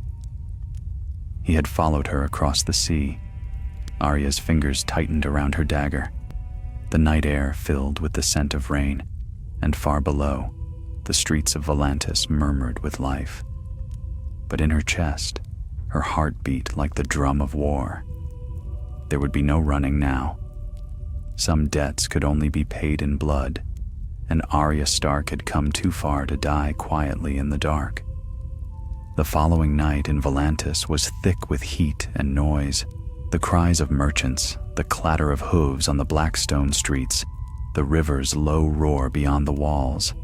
He had followed her across the sea. Arya's fingers tightened around her dagger. The night air filled with the scent of rain, and far below, the streets of Volantis murmured with life. But in her chest, her heart beat like the drum of war. There would be no running now. Some debts could only be paid in blood, and Arya Stark had come too far to die quietly in the dark. The following night in Volantis was thick with heat and noise, the cries of merchants, the clatter of hooves on the black stone streets, the river's low roar beyond the walls.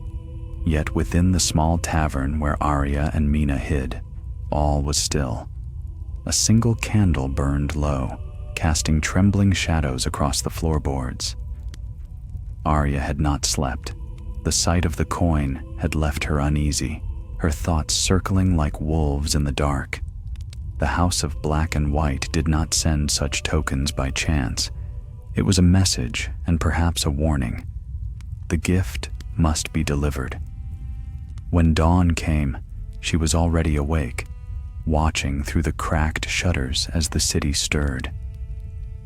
Yet within the small tavern where Arya and Mina hid, All was still. A single candle burned low, casting trembling shadows across the floorboards. Arya had not slept. The sight of the coin had left her uneasy, her thoughts circling like wolves in the dark. The House of Black and White did not send such tokens by chance. It was a message and perhaps a warning. The gift must be delivered. When dawn came, she was already awake, watching through the cracked shutters as the city stirred.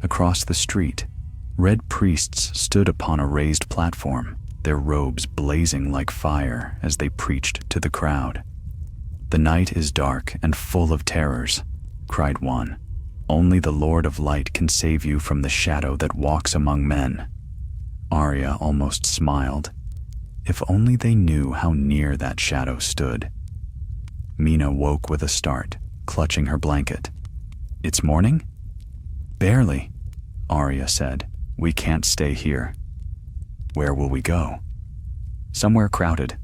Across the street, red priests stood upon a raised platform, their robes blazing like fire as they preached to the crowd. "The night is dark and full of terrors," cried one. "Only the Lord of Light can save you from the shadow that walks among men." Arya almost smiled. If only they knew how near that shadow stood. Mina woke with a start, clutching her blanket. "It's morning?" "Barely," Arya said. "We can't stay here." "Where will we go?" "Somewhere crowded.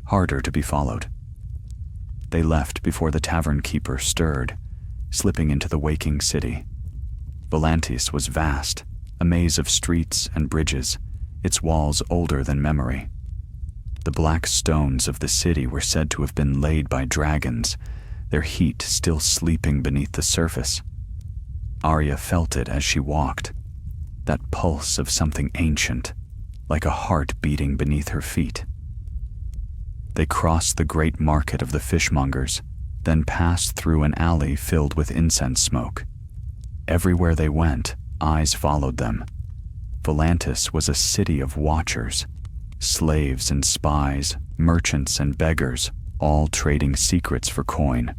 Harder to be followed." They left before the tavern keeper stirred, slipping into the waking city. Volantis was vast, a maze of streets and bridges, its walls older than memory. The black stones of the city were said to have been laid by dragons, their heat still sleeping beneath the surface. Arya felt it as she walked, that pulse of something ancient, like a heart beating beneath her feet. They crossed the great market of the fishmongers, then passed through an alley filled with incense smoke. Everywhere they went, eyes followed them. Volantis was a city of watchers, slaves and spies, merchants and beggars, all trading secrets for coin.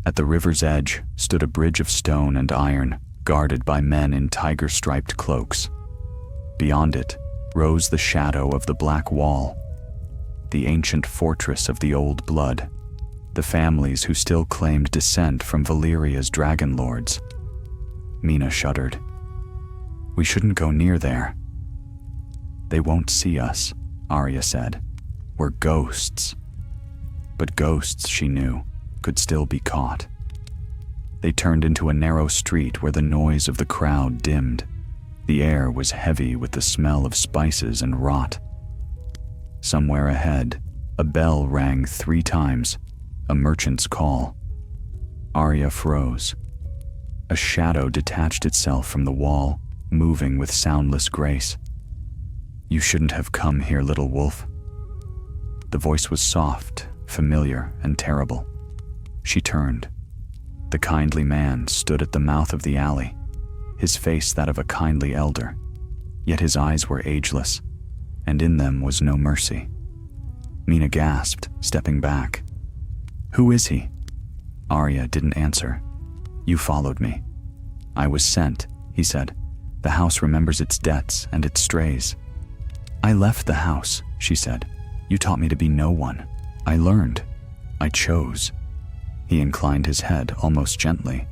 At the river's edge stood a bridge of stone and iron, guarded by men in tiger-striped cloaks. Beyond it rose the shadow of the Black Wall, the ancient fortress of the Old Blood, the families who still claimed descent from Valyria's dragon lords. Mina shuddered. "We shouldn't go near there." "They won't see us," Arya said. "We're ghosts." But ghosts, she knew, could still be caught. They turned into a narrow street where the noise of the crowd dimmed. The air was heavy with the smell of spices and rot. Somewhere ahead, a bell rang 3 times, a merchant's call. Arya froze. A shadow detached itself from the wall, moving with soundless grace. "You shouldn't have come here, little wolf." The voice was soft, familiar, and terrible. She turned. The kindly man stood at the mouth of the alley, his face that of a kindly elder, yet his eyes were ageless, and in them was no mercy. Mina gasped, stepping back. "Who is he?" Arya didn't answer. "You followed me." "I was sent," he said. "The house remembers its debts and its strays." "I left the house," she said. "You taught me to be no one. I learned. I chose." He inclined his head almost gently.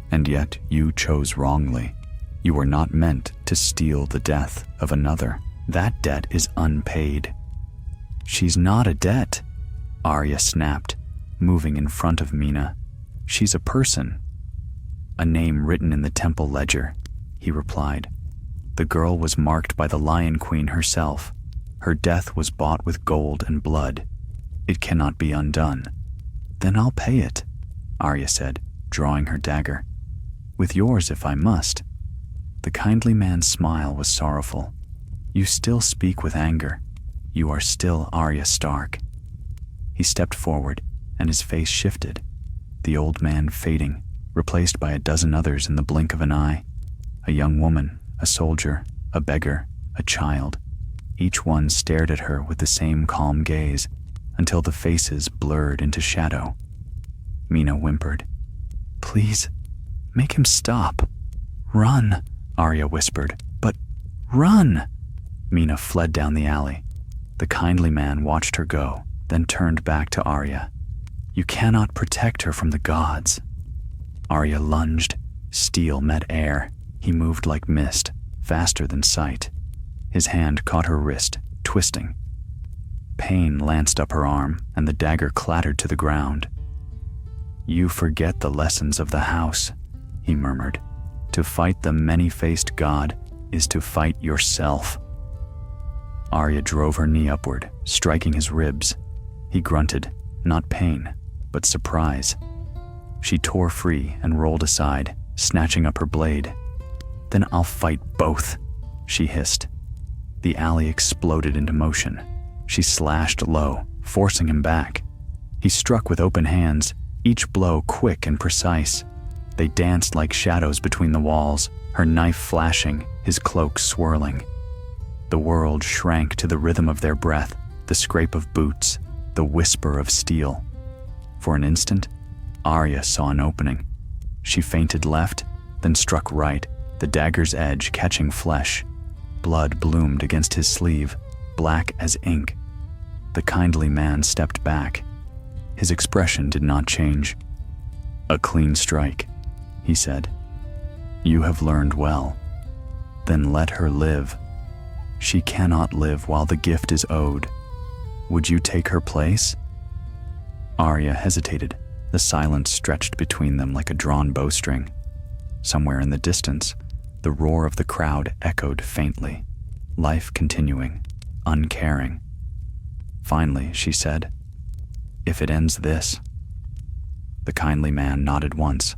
"And yet you chose wrongly. You were not meant to steal the death of another. That debt is unpaid." "She's not a debt," Arya snapped, moving in front of Mina. "She's a person." "A name written in the temple ledger," he replied. "The girl was marked by the Lion Queen herself. Her death was bought with gold and blood. It cannot be undone." "Then I'll pay it," Arya said, drawing her dagger. "With yours if I must." The kindly man's smile was sorrowful. "You still speak with anger. You are still Arya Stark." He stepped forward, and his face shifted, the old man fading, replaced by a dozen others in the blink of an eye. A young woman, a soldier, a beggar, a child. Each one stared at her with the same calm gaze, until the faces blurred into shadow. Mina whimpered. "Please, make him stop." "Run," Arya whispered. "But run!" Mina fled down the alley. The kindly man watched her go, then turned back to Arya. "You cannot protect her from the gods." Arya lunged. Steel met air. He moved like mist, faster than sight. His hand caught her wrist, twisting. Pain lanced up her arm, and the dagger clattered to the ground. "You forget the lessons of the house," he murmured. "To fight the many-faced god is to fight yourself." Arya drove her knee upward, striking his ribs. He grunted, not pain, but surprise. She tore free and rolled aside, snatching up her blade. "Then I'll fight both," she hissed. The alley exploded into motion. She slashed low, forcing him back. He struck with open hands, each blow quick and precise. They danced like shadows between the walls, her knife flashing, his cloak swirling. The world shrank to the rhythm of their breath, the scrape of boots, the whisper of steel. For an instant, Arya saw an opening. She feinted left, then struck right, the dagger's edge catching flesh. Blood bloomed against his sleeve, black as ink. The kindly man stepped back. His expression did not change. "A clean strike," he said. "You have learned well. Then let her live. She cannot live while the gift is owed. Would you take her place?" Arya hesitated. The silence stretched between them like a drawn bowstring. Somewhere in the distance, the roar of the crowd echoed faintly, life continuing, uncaring. Finally, she said, "If it ends this." The kindly man nodded once.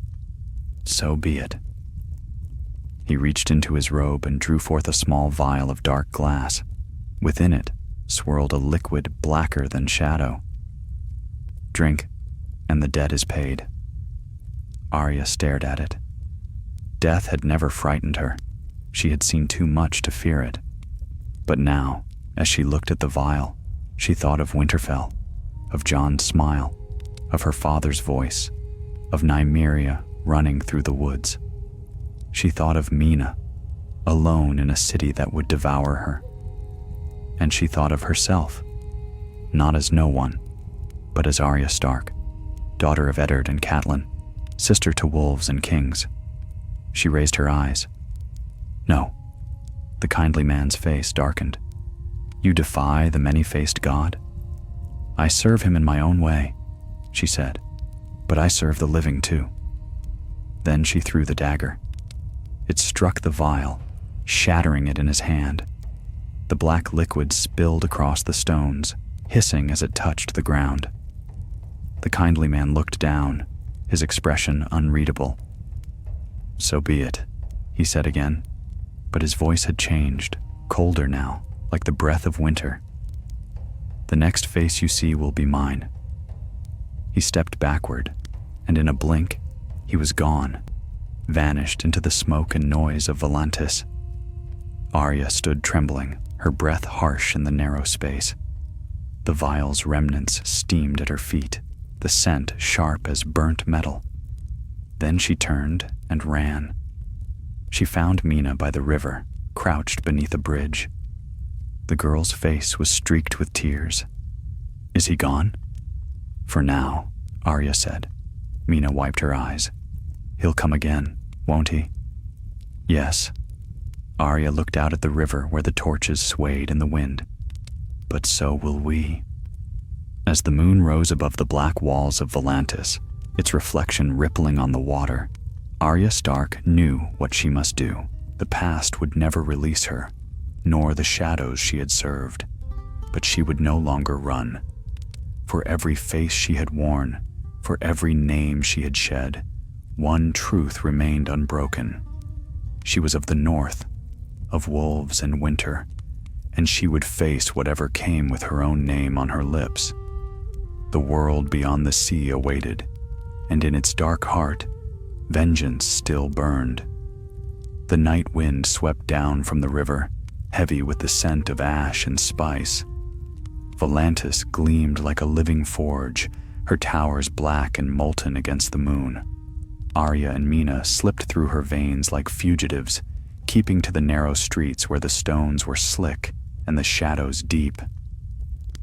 "So be it." He reached into his robe and drew forth a small vial of dark glass. Within it swirled a liquid blacker than shadow. "Drink, and the debt is paid." Arya stared at it. Death had never frightened her. She had seen too much to fear it. But now, as she looked at the vial, she thought of Winterfell, of Jon's smile, of her father's voice, of Nymeria running through the woods. She thought of Mina, alone in a city that would devour her. And she thought of herself, not as no one, but as Arya Stark, daughter of Eddard and Catelyn, sister to wolves and kings. She raised her eyes. "No." The kindly man's face darkened. "You defy the many-faced god?" "I serve him in my own way," she said, "but I serve the living too." Then she threw the dagger. It struck the vial, shattering it in his hand. The black liquid spilled across the stones, hissing as it touched the ground. The kindly man looked down, his expression unreadable. "So be it," he said again, but his voice had changed, colder now, like the breath of winter. "The next face you see will be mine." He stepped backward, and in a blink, he was gone, vanished into the smoke and noise of Volantis. Arya stood trembling, her breath harsh in the narrow space. The vial's remnants steamed at her feet, the scent sharp as burnt metal. Then she turned and ran. She found Mina by the river, crouched beneath a bridge. The girl's face was streaked with tears. "Is he gone?" "For now," Arya said. Mina wiped her eyes. "He'll come again, won't he?" "Yes." Arya looked out at the river where the torches swayed in the wind. "But so will we." As the moon rose above the black walls of Volantis, its reflection rippling on the water, Arya Stark knew what she must do. The past would never release her, nor the shadows she had served. But she would no longer run. For every face she had worn, for every name she had shed, one truth remained unbroken. She was of the North, of wolves and winter, and she would face whatever came with her own name on her lips. The world beyond the sea awaited, and in its dark heart, vengeance still burned. The night wind swept down from the river, heavy with the scent of ash and spice. Volantis gleamed like a living forge, her towers black and molten against the moon. Arya and Mina slipped through her veins like fugitives, keeping to the narrow streets where the stones were slick and the shadows deep.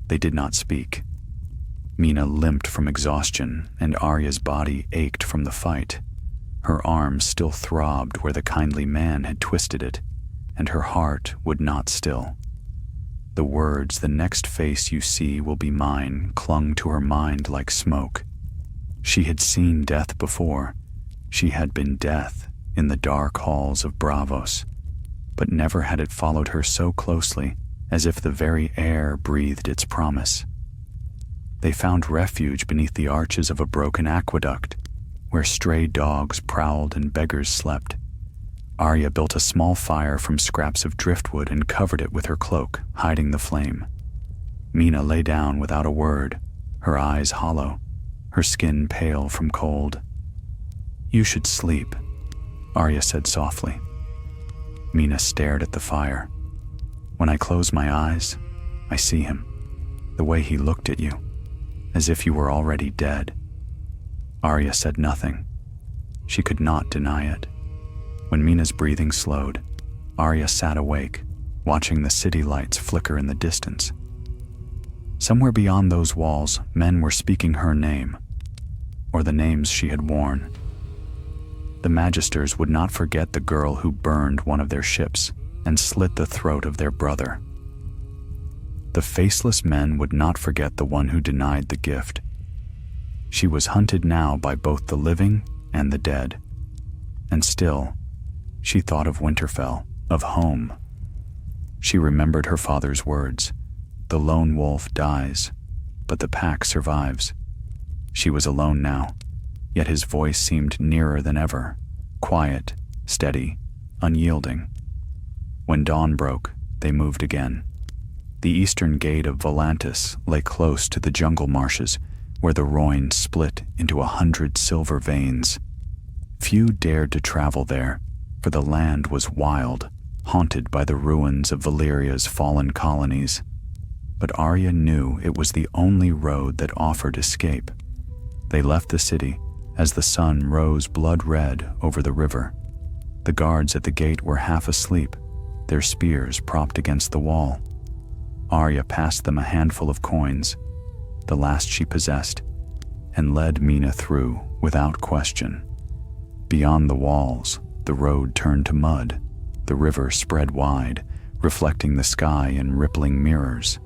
They did not speak. Mina limped from exhaustion, and Arya's body ached from the fight. Her arm still throbbed where the kindly man had twisted it, and her heart would not still. The words, "The next face you see will be mine," clung to her mind like smoke. She had seen death before. She had been death in the dark halls of Braavos, but never had it followed her so closely, as if the very air breathed its promise. They found refuge beneath the arches of a broken aqueduct, where stray dogs prowled and beggars slept. Arya built a small fire from scraps of driftwood and covered it with her cloak, hiding the flame. Mina lay down without a word, her eyes hollow, her skin pale from cold. "You should sleep," Arya said softly. Mina stared at the fire. "When I close my eyes, I see him, the way he looked at you, as if you were already dead." Arya said nothing. She could not deny it. When Mina's breathing slowed, Arya sat awake, watching the city lights flicker in the distance. Somewhere beyond those walls, men were speaking her name, or the names she had worn. The Magisters would not forget the girl who burned one of their ships and slit the throat of their brother. The faceless men would not forget the one who denied the gift. She was hunted now by both the living and the dead. And still, she thought of Winterfell, of home. She remembered her father's words: "The lone wolf dies, but the pack survives." She was alone now, yet his voice seemed nearer than ever, quiet, steady, unyielding. When dawn broke, they moved again. The eastern gate of Volantis lay close to the jungle marshes, where the Rhoyne split into 100 silver veins. Few dared to travel there, for the land was wild, haunted by the ruins of Valyria's fallen colonies. But Arya knew it was the only road that offered escape. They left the city as the sun rose blood-red over the river. The guards at the gate were half asleep, their spears propped against the wall. Arya passed them a handful of coins, the last she possessed, and led Mina through without question. Beyond the walls, the road turned to mud. The river spread wide, reflecting the sky in rippling mirrors.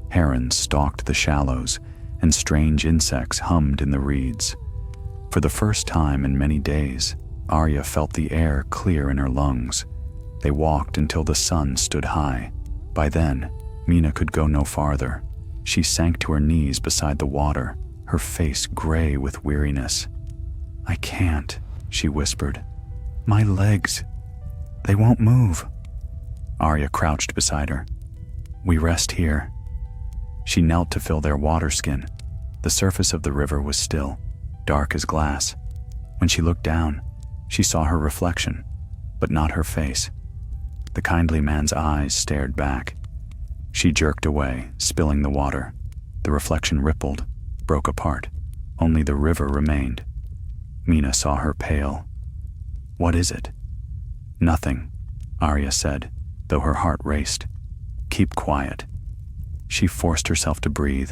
Herons stalked the shallows, and strange insects hummed in the reeds. For the first time in many days, Arya felt the air clear in her lungs. They walked until the sun stood high. By then, Mina could go no farther. She sank to her knees beside the water, her face gray with weariness. "I can't," she whispered. "My legs, they won't move." Arya crouched beside her. "We rest here." She knelt to fill their water skin. The surface of the river was still, dark as glass. When she looked down, she saw her reflection, but not her face. The kindly man's eyes stared back. She jerked away, spilling the water. The reflection rippled, broke apart. Only the river remained. Mina saw her pale. "What is it?" "Nothing," Arya said, though her heart raced. "Keep quiet." She forced herself to breathe.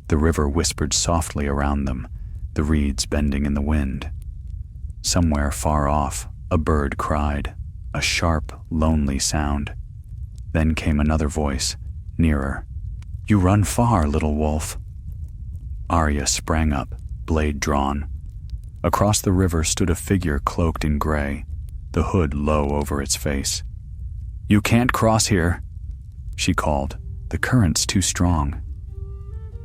The river whispered softly around them, the reeds bending in the wind. Somewhere far off, a bird cried, a sharp, lonely sound. Then came another voice, nearer. "You run far, little wolf." Arya sprang up, blade drawn. Across the river stood a figure cloaked in gray, the hood low over its face. "You can't cross here," she called. "The current's too strong."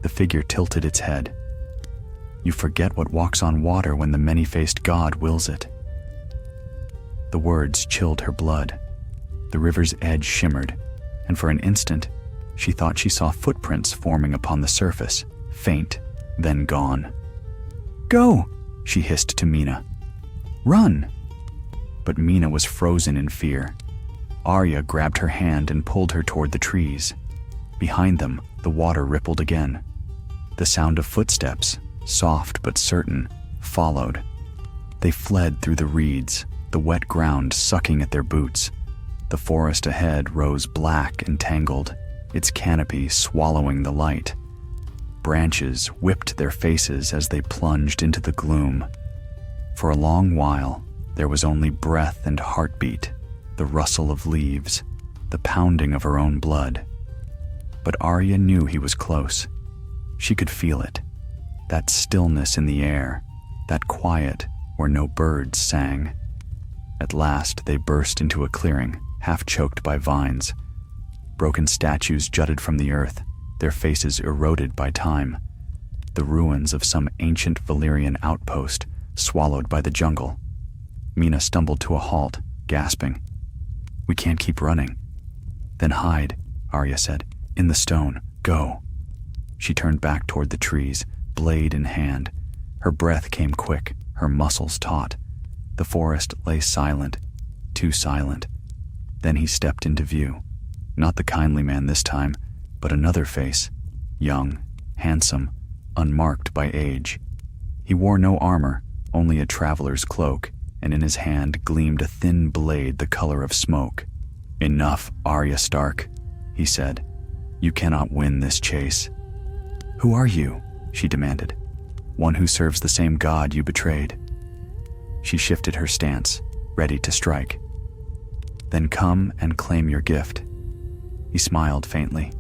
The figure tilted its head. "You forget what walks on water when the many-faced god wills it." The words chilled her blood. The river's edge shimmered, and for an instant, she thought she saw footprints forming upon the surface, faint, then gone. "Go!" she hissed to Mina. "Run!" But Mina was frozen in fear. Arya grabbed her hand and pulled her toward the trees. Behind them, the water rippled again. The sound of footsteps, soft but certain, followed. They fled through the reeds, the wet ground sucking at their boots. The forest ahead rose black and tangled, its canopy swallowing the light. Branches whipped their faces as they plunged into the gloom. For a long while, there was only breath and heartbeat, the rustle of leaves, the pounding of her own blood. But Arya knew he was close. She could feel it. that stillness in the air, that quiet where no birds sang. At last they burst into a clearing, half choked by vines. Broken statues jutted from the earth, their faces eroded by time. The ruins of some ancient Valyrian outpost, swallowed by the jungle. Mina stumbled to a halt, gasping. "We can't keep running." "Then hide," Arya said. "In the stone. Go." She turned back toward the trees, blade in hand. Her breath came quick, her muscles taut. The forest lay silent, too silent. Then he stepped into view. Not the kindly man this time, but another face, young, handsome, unmarked by age. He wore no armor, only a traveler's cloak, and in his hand gleamed a thin blade the color of smoke. "Enough, Arya Stark," he said. "You cannot win this chase." "Who are you?" she demanded. "One who serves the same god you betrayed." She shifted her stance, ready to strike. "Then come and claim your gift." He smiled faintly.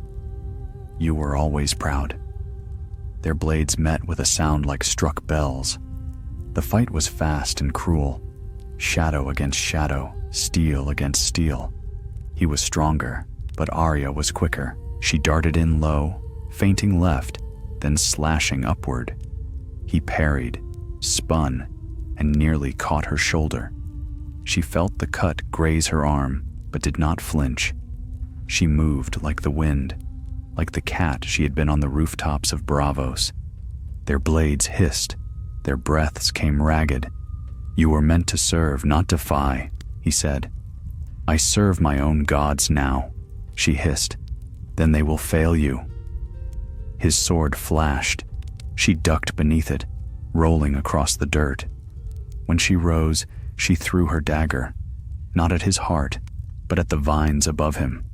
"You were always proud." Their blades met with a sound like struck bells. The fight was fast and cruel. Shadow against shadow, steel against steel. He was stronger, but Arya was quicker. She darted in low, feinting left, then slashing upward. He parried, spun, and nearly caught her shoulder. She felt the cut graze her arm, but did not flinch. She moved like the wind, like the cat she had been on the rooftops of Braavos. Their blades hissed, their breaths came ragged. "You were meant to serve, not defy," he said. "I serve my own gods now," she hissed. "Then they will fail you." His sword flashed. She ducked beneath it, rolling across the dirt. When she rose, she threw her dagger, not at his heart, but at the vines above him.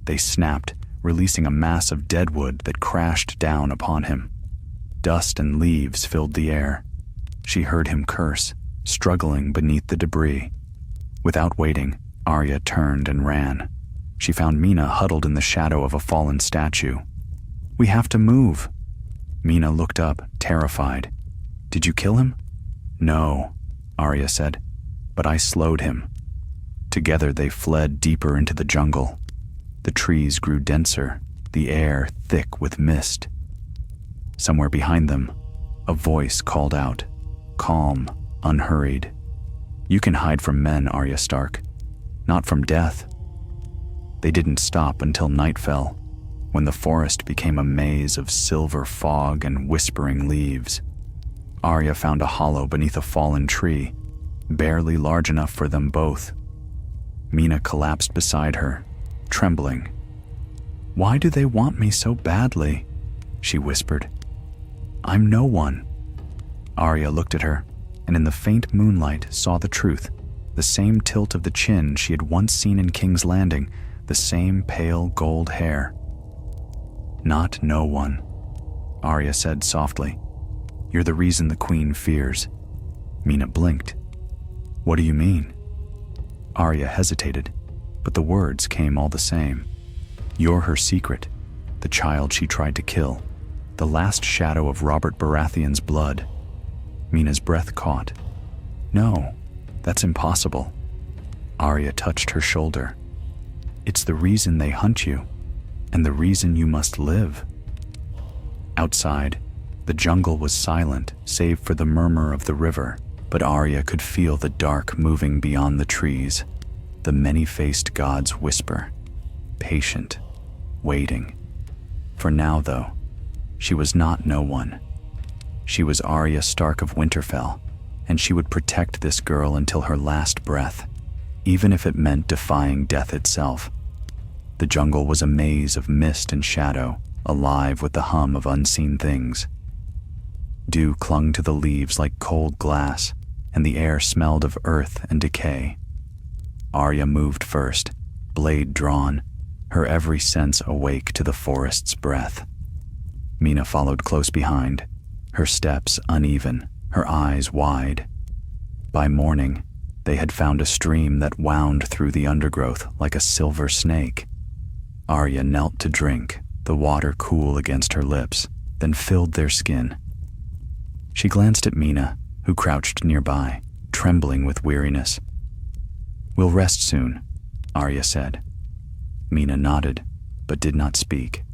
They snapped, releasing a mass of deadwood that crashed down upon him. Dust and leaves filled the air. She heard him curse, struggling beneath the debris. Without waiting, Arya turned and ran. She found Mina huddled in the shadow of a fallen statue. "We have to move." Mina looked up, terrified. "Did you kill him?" "No," Arya said, "but I slowed him." Together they fled deeper into the jungle. The trees grew denser, the air thick with mist. Somewhere behind them, a voice called out, calm, unhurried. "You can hide from men, Arya Stark, not from death." They didn't stop until night fell, when the forest became a maze of silver fog and whispering leaves. Arya found a hollow beneath a fallen tree, barely large enough for them both. Mina collapsed beside her, trembling. "Why do they want me so badly?" she whispered. "I'm no one." Arya looked at her, and in the faint moonlight saw the truth, the same tilt of the chin she had once seen in King's Landing, the same pale gold hair. "Not no one," Arya said softly. "You're the reason the Queen fears." Mina blinked. "What do you mean?" Arya hesitated, but the words came all the same. "You're her secret, the child she tried to kill, the last shadow of Robert Baratheon's blood." Mina's breath caught. "No, that's impossible." Arya touched her shoulder. "It's the reason they hunt you, and the reason you must live." Outside, the jungle was silent save for the murmur of the river, but Arya could feel the dark moving beyond the trees, the many-faced gods whisper, patient, waiting. For now, though, she was not no one. She was Arya Stark of Winterfell, and she would protect this girl until her last breath, even if it meant defying death itself. The jungle was a maze of mist and shadow, alive with the hum of unseen things. Dew clung to the leaves like cold glass, and the air smelled of earth and decay. Arya moved first, blade drawn, her every sense awake to the forest's breath. Mina followed close behind, her steps uneven, her eyes wide. By morning, they had found a stream that wound through the undergrowth like a silver snake. Arya knelt to drink, the water cool against her lips, then filled their skin. She glanced at Mina, who crouched nearby, trembling with weariness. "We'll rest soon," Arya said. Mina nodded, but did not speak.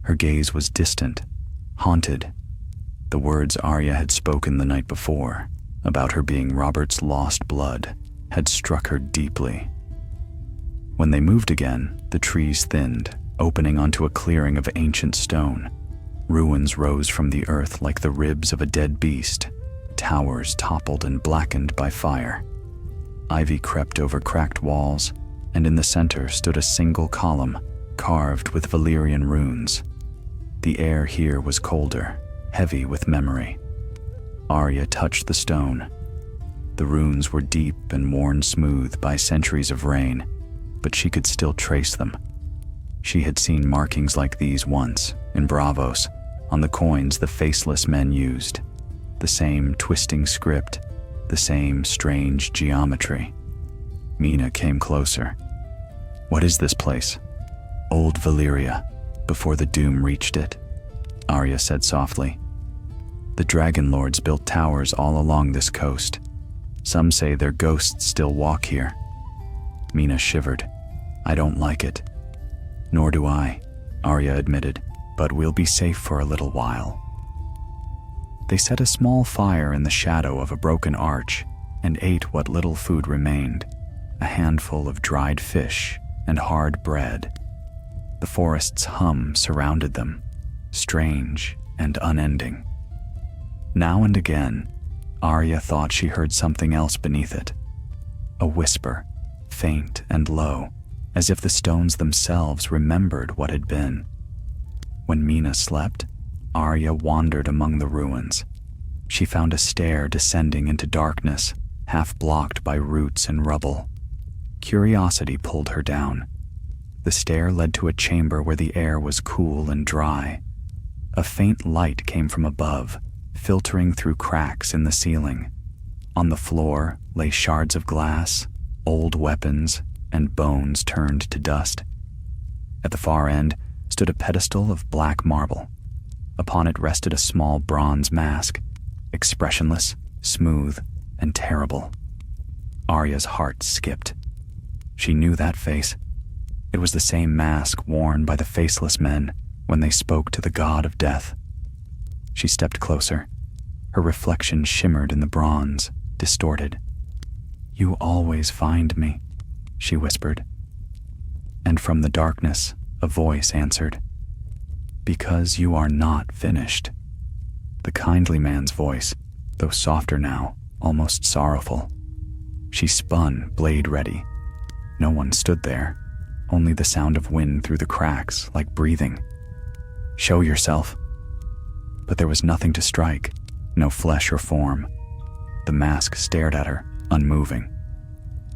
Her gaze was distant, haunted. The words Arya had spoken the night before, about her being Robert's lost blood, had struck her deeply. When they moved again, the trees thinned, opening onto a clearing of ancient stone. Ruins rose from the earth like the ribs of a dead beast, towers toppled and blackened by fire. Ivy crept over cracked walls, and in the center stood a single column, carved with Valyrian runes. The air here was colder, heavy with memory. Arya touched the stone. The runes were deep and worn smooth by centuries of rain, but she could still trace them. She had seen markings like these once, in Braavos, on the coins the faceless men used. The same twisting script, the same strange geometry. Mina came closer. "What is this place?" "Old Valyria, before the doom reached it," Arya said softly. "The Dragon Lords built towers all along this coast. Some say their ghosts still walk here." Mina shivered. "I don't like it." "Nor do I," Arya admitted, "but we'll be safe for a little while." They set a small fire in the shadow of a broken arch and ate what little food remained, a handful of dried fish and hard bread. The forest's hum surrounded them, strange and unending. Now and again, Arya thought she heard something else beneath it. A whisper, faint and low, as if the stones themselves remembered what had been. When Mina slept, Arya wandered among the ruins. She found a stair descending into darkness, half blocked by roots and rubble. Curiosity pulled her down. The stair led to a chamber where the air was cool and dry. A faint light came from above, filtering through cracks in the ceiling. On the floor lay shards of glass, old weapons, and bones turned to dust. At the far end stood a pedestal of black marble. Upon it rested a small bronze mask, expressionless, smooth, and terrible. Arya's heart skipped. She knew that face. It was the same mask worn by the faceless men when they spoke to the god of death. She stepped closer. Her reflection shimmered in the bronze, distorted. "You always find me," she whispered. And from the darkness, a voice answered, "Because you are not finished." The kindly man's voice, though softer now, almost sorrowful. She spun, blade ready. No one stood there, only the sound of wind through the cracks, like breathing. "Show yourself." But there was nothing to strike, no flesh or form. The mask stared at her, unmoving.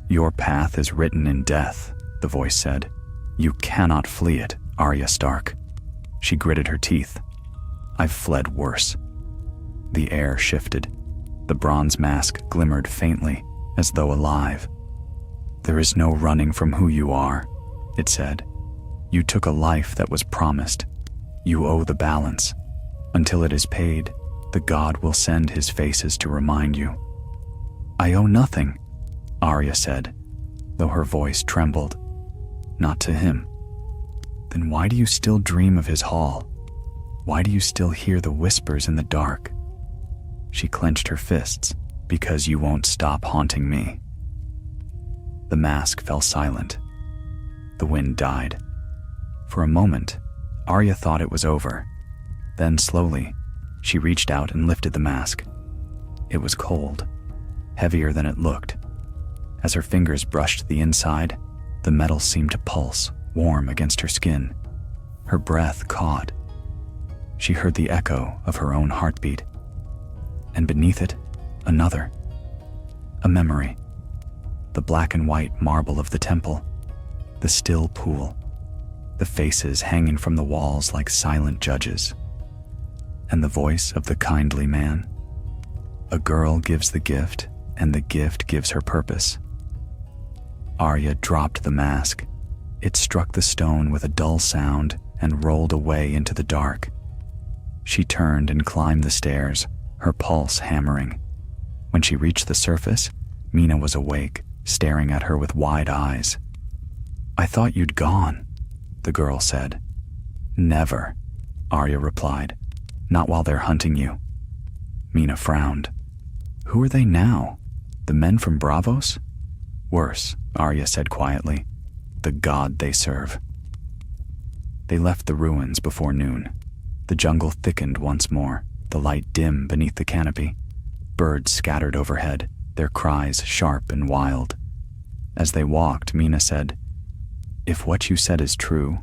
"Your path is written in death," the voice said. "You cannot flee it, Arya Stark." She gritted her teeth. "I've fled worse." The air shifted. The bronze mask glimmered faintly, as though alive. "There is no running from who you are," it said. "You took a life that was promised. You owe the balance. Until it is paid, the god will send his faces to remind you." "I owe nothing," Arya said, though her voice trembled. "Not to him." "Then why do you still dream of his hall? Why do you still hear the whispers in the dark?" She clenched her fists. "Because you won't stop haunting me." The mask fell silent. The wind died. For a moment, Arya thought it was over. Then slowly, she reached out and lifted the mask. It was cold, heavier than it looked. As her fingers brushed the inside, the metal seemed to pulse, warm against her skin. Her breath caught. She heard the echo of her own heartbeat. And beneath it, another. A memory. The black and white marble of the temple. The still pool. The faces hanging from the walls like silent judges. And the voice of the kindly man. A girl gives the gift, and the gift gives her purpose. Arya dropped the mask. It struck the stone with a dull sound and rolled away into the dark. She turned and climbed the stairs, her pulse hammering. When she reached the surface, Mina was awake, staring at her with wide eyes. "I thought you'd gone," the girl said. "Never," Arya replied. "Not while they're hunting you." Mina frowned. "Who are they now? The men from Bravos?" "Worse," Arya said quietly. "The god they serve." They left the ruins before noon. The jungle thickened once more, the light dim beneath the canopy. Birds scattered overhead, their cries sharp and wild. As they walked, Mina said, "If what you said is true,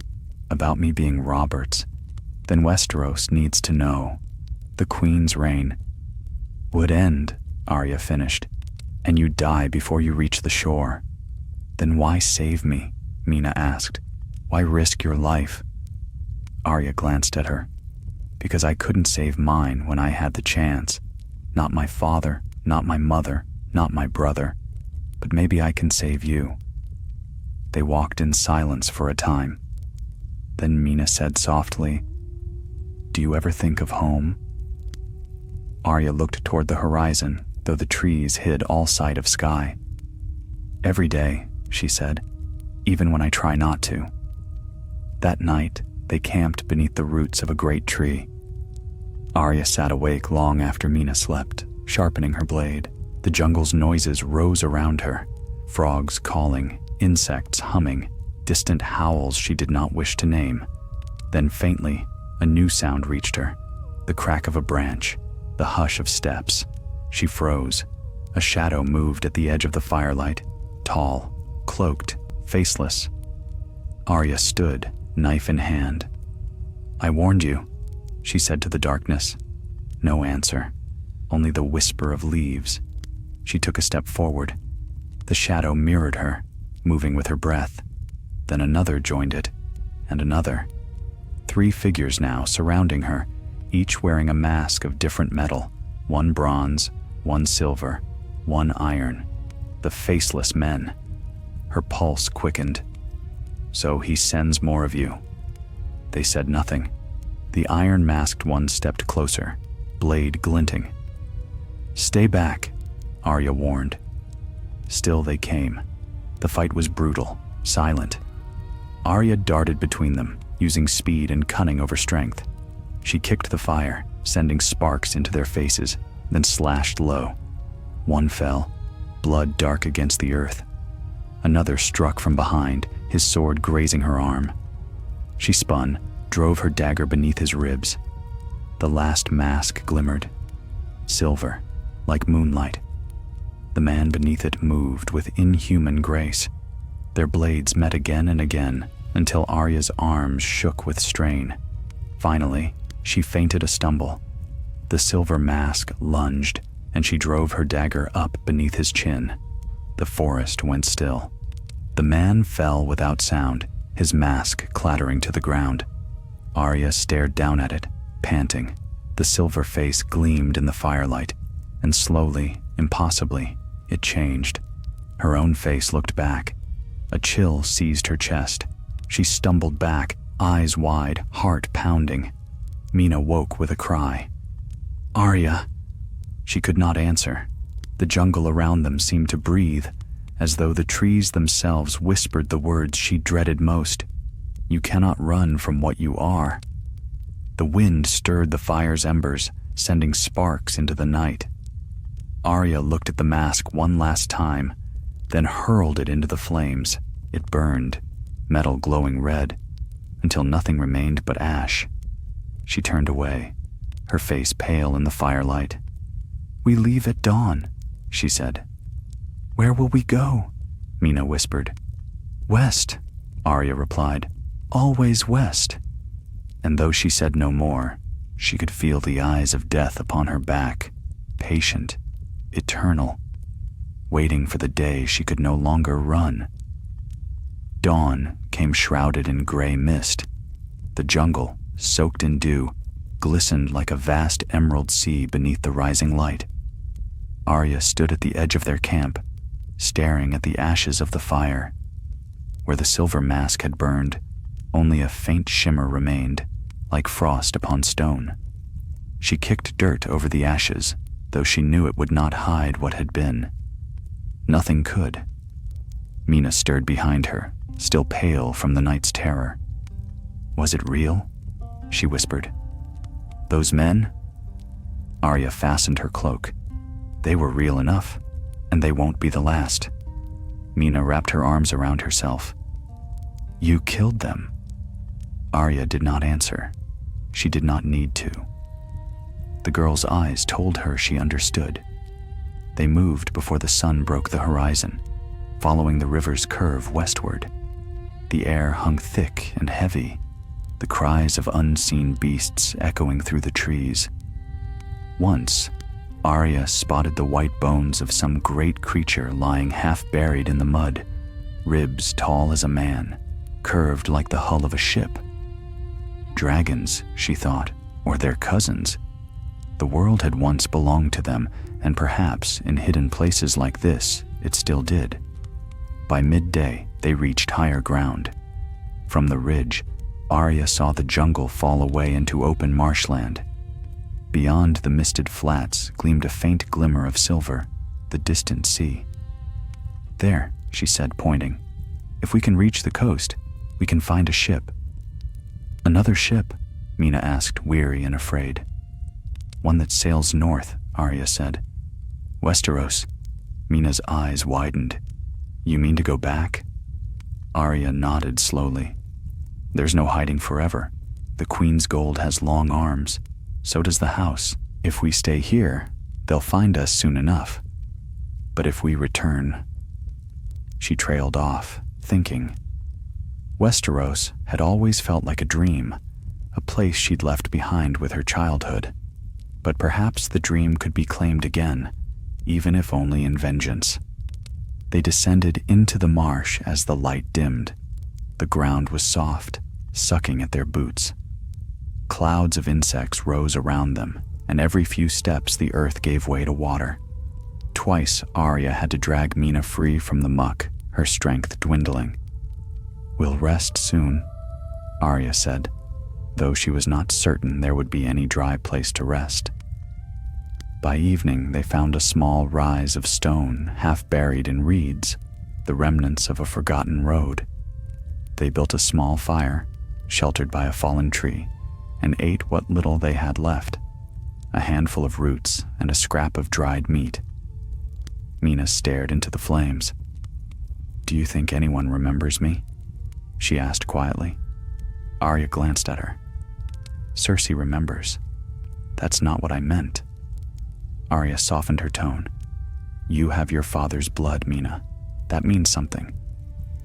about me being Robert's, then Westeros needs to know. The Queen's reign would end," Arya finished, "and you'd die before you reach the shore." "Then why save me?" Mina asked. "Why risk your life?" Arya glanced at her. "Because I couldn't save mine when I had the chance. Not my father, not my mother, not my brother. But maybe I can save you." They walked in silence for a time. Then Mina said softly, "Do you ever think of home?" Arya looked toward the horizon, though the trees hid all sight of sky. "Every day," she said, "even when I try not to." That night, they camped beneath the roots of a great tree. Arya sat awake long after Mina slept, sharpening her blade. The jungle's noises rose around her, frogs calling, insects humming, distant howls she did not wish to name. Then faintly, a new sound reached her, the crack of a branch, the hush of steps. She froze. A shadow moved at the edge of the firelight, tall, cloaked, faceless. Arya stood, knife in hand. "I warned you," she said to the darkness. No answer, only the whisper of leaves. She took a step forward. The shadow mirrored her, moving with her breath. Then another joined it, and another. 3 figures now surrounding her, each wearing a mask of different metal, one bronze, one silver, one iron. The faceless men. Her pulse quickened. "So he sends more of you." They said nothing. The iron-masked one stepped closer, blade glinting. "Stay back," Arya warned. Still they came. The fight was brutal, silent. Arya darted between them, using speed and cunning over strength. She kicked the fire, sending sparks into their faces, then slashed low. One fell, blood dark against the earth. Another struck from behind, his sword grazing her arm. She spun, drove her dagger beneath his ribs. The last mask glimmered, silver, like moonlight. The man beneath it moved with inhuman grace. Their blades met again and again, until Arya's arms shook with strain. Finally, she feinted a stumble. The silver mask lunged, and she drove her dagger up beneath his chin. The forest went still. The man fell without sound, his mask clattering to the ground. Arya stared down at it, panting. The silver face gleamed in the firelight, and slowly, impossibly, it changed. Her own face looked back. A chill seized her chest. She stumbled back, eyes wide, heart pounding. Mina woke with a cry. "Arya!" She could not answer. The jungle around them seemed to breathe, as though the trees themselves whispered the words she dreaded most. "You cannot run from what you are." The wind stirred the fire's embers, sending sparks into the night. Arya looked at the mask one last time, then hurled it into the flames. It burned, metal glowing red, until nothing remained but ash. She turned away, her face pale in the firelight. "We leave at dawn," she said. "Where will we go?" Mina whispered. "West," Arya replied. "Always west." And though she said no more, she could feel the eyes of death upon her back, patient, eternal, waiting for the day she could no longer run. Dawn came shrouded in gray mist. The jungle, soaked in dew, glistened like a vast emerald sea beneath the rising light. Arya stood at the edge of their camp, staring at the ashes of the fire. Where the silver mask had burned, only a faint shimmer remained, like frost upon stone. She kicked dirt over the ashes, though she knew it would not hide what had been. Nothing could. Mina stirred behind her, still pale from the night's terror. Was it real? She whispered. Those men? Arya fastened her cloak. They were real enough, and they won't be the last. Mina wrapped her arms around herself. You killed them. Arya did not answer. She did not need to. The girl's eyes told her she understood. They moved before the sun broke the horizon, following the river's curve westward. The air hung thick and heavy, the cries of unseen beasts echoing through the trees. Once, Arya spotted the white bones of some great creature lying half-buried in the mud, ribs tall as a man, curved like the hull of a ship. Dragons, she thought, or their cousins. The world had once belonged to them, and perhaps in hidden places like this, it still did. By midday, they reached higher ground. From the ridge, Arya saw the jungle fall away into open marshland. Beyond the misted flats gleamed a faint glimmer of silver, the distant sea. There, she said, pointing. If we can reach the coast, we can find a ship. Another ship? Mina asked, weary and afraid. One that sails north, Arya said. Westeros. Mina's eyes widened. You mean to go back? Arya nodded slowly. There's no hiding forever. The Queen's gold has long arms. So does the house. If we stay here, they'll find us soon enough. But if we return... She trailed off, thinking. Westeros had always felt like a dream, a place she'd left behind with her childhood. But perhaps the dream could be claimed again, even if only in vengeance. They descended into the marsh as the light dimmed. The ground was soft, sucking at their boots. Clouds of insects rose around them, and every few steps the earth gave way to water. Twice Arya had to drag Mina free from the muck, her strength dwindling. We'll rest soon, Arya said, though she was not certain there would be any dry place to rest. By evening, they found a small rise of stone half buried in reeds, the remnants of a forgotten road. They built a small fire, sheltered by a fallen tree, and ate what little they had left, a handful of roots and a scrap of dried meat. Mina stared into the flames. Do you think anyone remembers me? She asked quietly. Arya glanced at her. Cersei remembers. That's not what I meant. Arya softened her tone. You have your father's blood, Mina. That means something.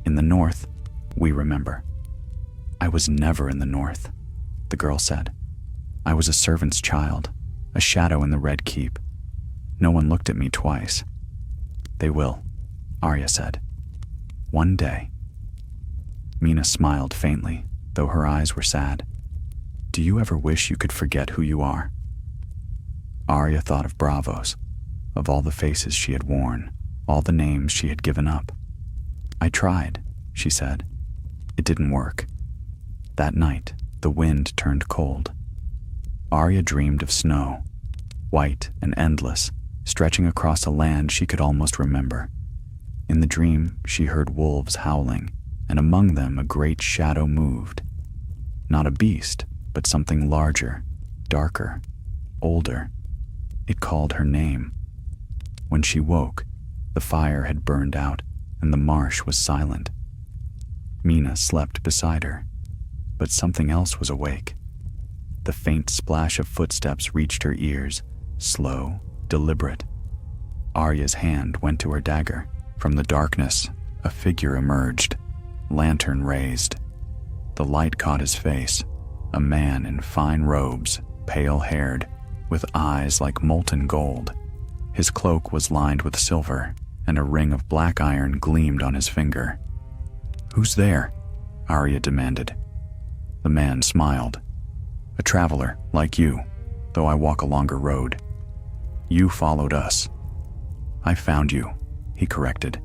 In the north, we remember. I was never in the north, the girl said. I was a servant's child, a shadow in the Red Keep. No one looked at me twice. They will, Arya said. One day. Mina smiled faintly, though her eyes were sad. Do you ever wish you could forget who you are? Arya thought of Braavos, of all the faces she had worn, all the names she had given up. I tried, she said. It didn't work. That night, the wind turned cold. Arya dreamed of snow, white and endless, stretching across a land she could almost remember. In the dream, she heard wolves howling, and among them a great shadow moved. Not a beast, but something larger, darker, older. It called her name. When she woke, the fire had burned out, and the marsh was silent. Mina slept beside her, but something else was awake. The faint splash of footsteps reached her ears, slow, deliberate. Arya's hand went to her dagger. From the darkness, a figure emerged, lantern raised. The light caught his face, a man in fine robes, pale-haired, with eyes like molten gold. His cloak was lined with silver, and a ring of black iron gleamed on his finger. Who's there? Arya demanded. The man smiled. A traveler, like you, though I walk a longer road. You followed us. I found you, he corrected.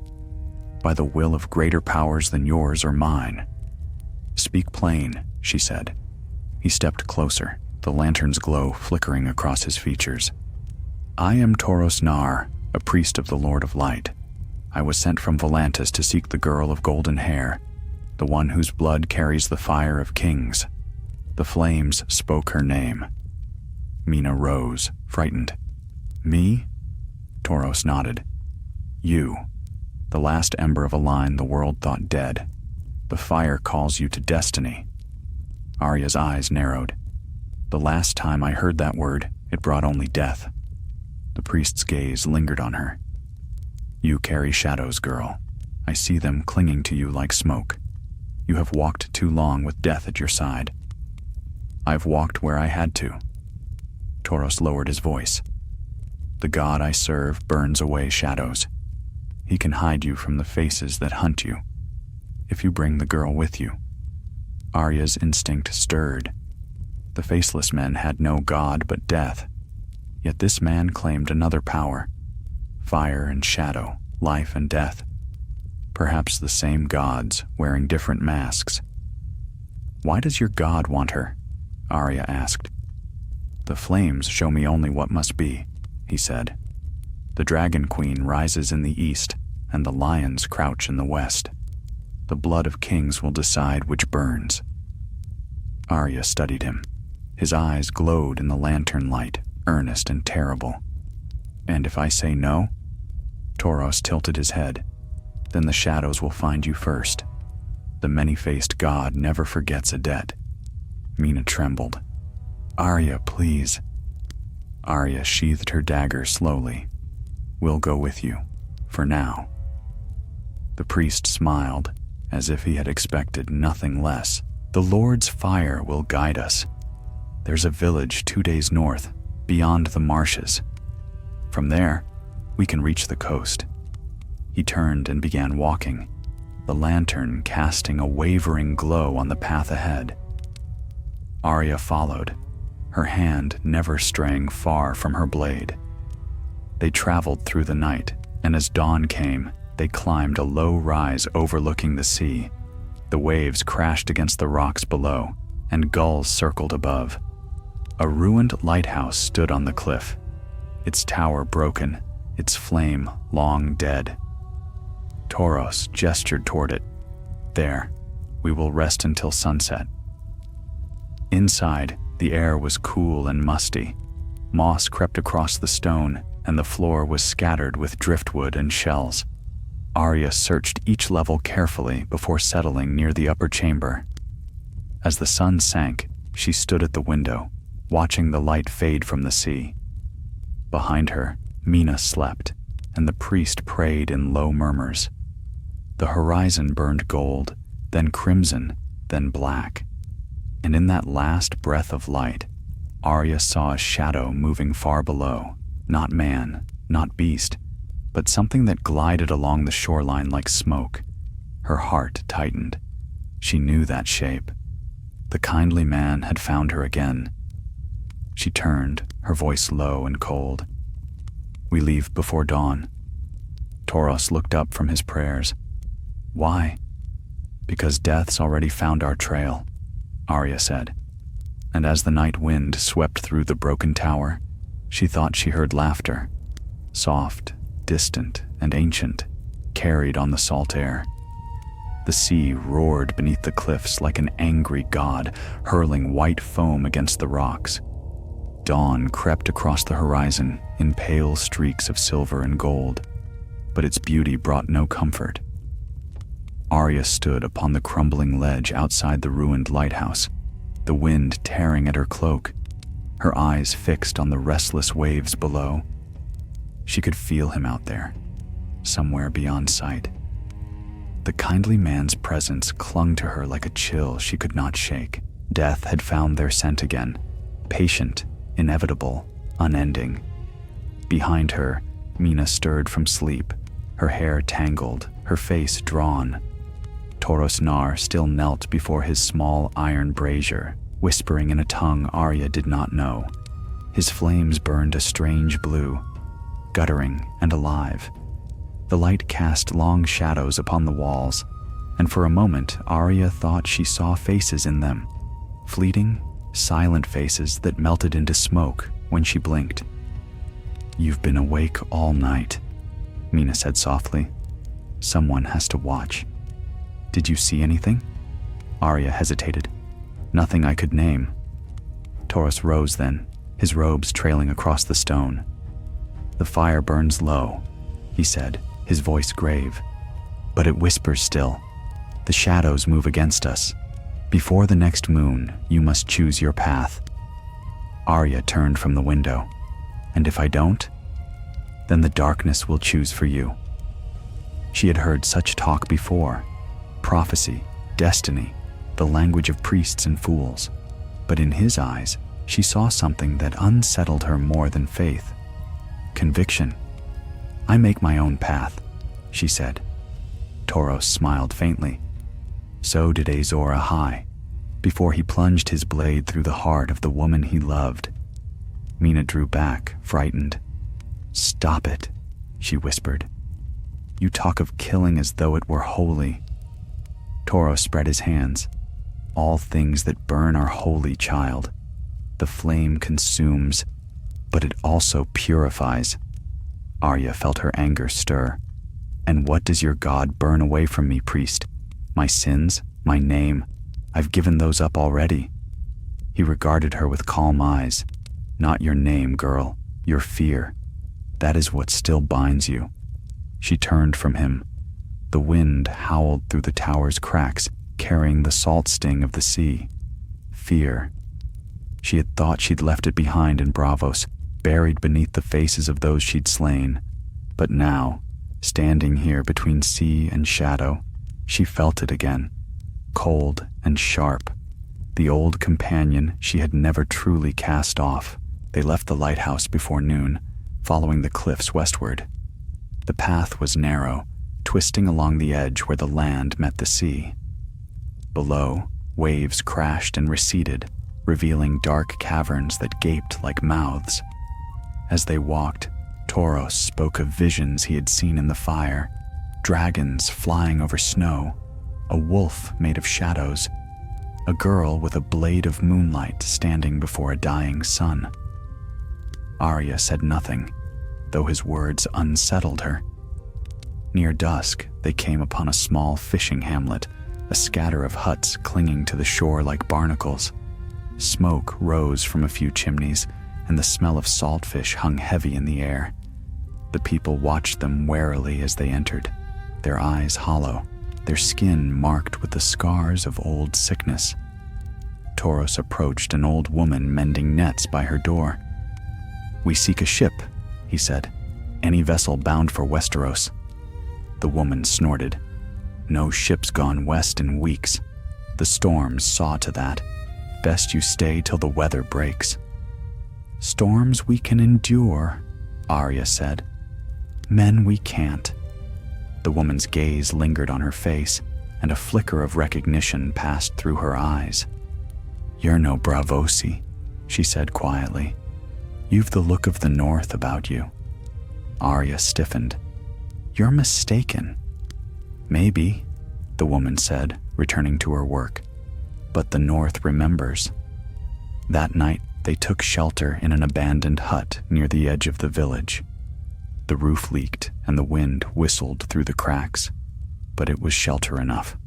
By the will of greater powers than yours or mine. Speak plain, she said. He stepped closer, the lantern's glow flickering across his features. "I am Toros Nar, a priest of the Lord of Light. I was sent from Volantis to seek the girl of golden hair, the one whose blood carries the fire of kings." The flames spoke her name. Mina rose, frightened. "Me?" Toros nodded. "You, the last ember of a line the world thought dead. The fire calls you to destiny." Arya's eyes narrowed. "The last time I heard that word, it brought only death." The priest's gaze lingered on her. "You carry shadows, girl. I see them clinging to you like smoke. You have walked too long with death at your side." "I've walked where I had to." Toros lowered his voice. "The god I serve burns away shadows. He can hide you from the faces that hunt you, if you bring the girl with you." Arya's instinct stirred. The faceless men had no god but death, yet this man claimed another power: fire and shadow, life and death. Perhaps the same gods, wearing different masks. "Why does your god want her?" Arya asked. "The flames show me only what must be," he said. "The Dragon Queen rises in the east, and the lions crouch in the west. The blood of kings will decide which burns." Arya studied him. His eyes glowed in the lantern light, earnest and terrible. "And if I say no?" Toros tilted his head. "Then the shadows will find you first. The many-faced god never forgets a debt." Mina trembled. "Arya, please." Arya sheathed her dagger slowly. "We'll go with you, for now." The priest smiled, as if he had expected nothing less. "The Lord's fire will guide us. There's a village 2 days north, beyond the marshes. From there, we can reach the coast." He turned and began walking, the lantern casting a wavering glow on the path ahead. Arya followed, her hand never straying far from her blade. They traveled through the night, and as dawn came, they climbed a low rise overlooking the sea. The waves crashed against the rocks below, and gulls circled above. A ruined lighthouse stood on the cliff, its tower broken, its flame long dead. Toros gestured toward it. "There, we will rest until sunset." Inside, the air was cool and musty. Moss crept across the stone, and the floor was scattered with driftwood and shells. Arya searched each level carefully before settling near the upper chamber. As the sun sank, she stood at the window, watching the light fade from the sea. Behind her, Mina slept, and the priest prayed in low murmurs. The horizon burned gold, then crimson, then black. And in that last breath of light, Arya saw a shadow moving far below, not man, not beast, but something that glided along the shoreline like smoke. Her heart tightened. She knew that shape. The kindly man had found her again. She turned, her voice low and cold. "We leave before dawn." Toros looked up from his prayers. "Why?" "Because death's already found our trail," Arya said. And as the night wind swept through the broken tower, she thought she heard laughter, soft, distant, and ancient, carried on the salt air. The sea roared beneath the cliffs like an angry god, hurling white foam against the rocks. Dawn crept across the horizon in pale streaks of silver and gold, but its beauty brought no comfort. Arya stood upon the crumbling ledge outside the ruined lighthouse, the wind tearing at her cloak, her eyes fixed on the restless waves below. She could feel him out there, somewhere beyond sight. The kindly man's presence clung to her like a chill she could not shake. Death had found their scent again, patient, inevitable, unending. Behind her, Mina stirred from sleep, her hair tangled, her face drawn. Toros Nar still knelt before his small iron brazier, whispering in a tongue Arya did not know. His flames burned a strange blue, guttering and alive. The light cast long shadows upon the walls, and for a moment Arya thought she saw faces in them, fleeting silent faces that melted into smoke when she blinked. "You've been awake all night," Mina said softly. "Someone has to watch." "Did you see anything?" Arya hesitated. "Nothing I could name." Toros rose then, his robes trailing across the stone. "The fire burns low," he said, his voice grave. "But it whispers still. The shadows move against us. Before the next moon, you must choose your path." Arya turned from the window. "And if I don't? Then the darkness will choose for you." She had heard such talk before. Prophecy, destiny, the language of priests and fools. But in his eyes, she saw something that unsettled her more than faith. Conviction. "I make my own path," she said. Toros smiled faintly. So did Azor Ahai, before he plunged his blade through the heart of the woman he loved. Mina drew back, frightened. "Stop it," she whispered. "You talk of killing as though it were holy." Toros spread his hands. "All things that burn are holy, child. The flame consumes, but it also purifies." Arya felt her anger stir. "And what does your God burn away from me, priest? My sins, my name, I've given those up already." He regarded her with calm eyes. "Not your name, girl, your fear. That is what still binds you." She turned from him. The wind howled through the tower's cracks, carrying the salt sting of the sea. Fear. She had thought she'd left it behind in Braavos, buried beneath the faces of those she'd slain. But now, standing here between sea and shadow, she felt it again, cold and sharp. The old companion she had never truly cast off. They left the lighthouse before noon, following the cliffs westward. The path was narrow, twisting along the edge where the land met the sea. Below, waves crashed and receded, revealing dark caverns that gaped like mouths. As they walked, Toros spoke of visions he had seen in the fire, dragons flying over snow, a wolf made of shadows, a girl with a blade of moonlight standing before a dying sun. Arya said nothing, though his words unsettled her. Near dusk, they came upon a small fishing hamlet, a scatter of huts clinging to the shore like barnacles. Smoke rose from a few chimneys, and the smell of saltfish hung heavy in the air. The people watched them warily as they entered, their eyes hollow, their skin marked with the scars of old sickness. Toros approached an old woman mending nets by her door. "We seek a ship," he said. "Any vessel bound for Westeros." The woman snorted. "No ship's gone west in weeks. The storms saw to that. Best you stay till the weather breaks." "Storms we can endure," Arya said. "Men we can't." The woman's gaze lingered on her face, and a flicker of recognition passed through her eyes. "You're no Braavosi," she said quietly. "You've the look of the North about you." Arya stiffened. "You're mistaken." "Maybe," the woman said, returning to her work. "But the North remembers." That night, they took shelter in an abandoned hut near the edge of the village. The roof leaked and the wind whistled through the cracks, but it was shelter enough.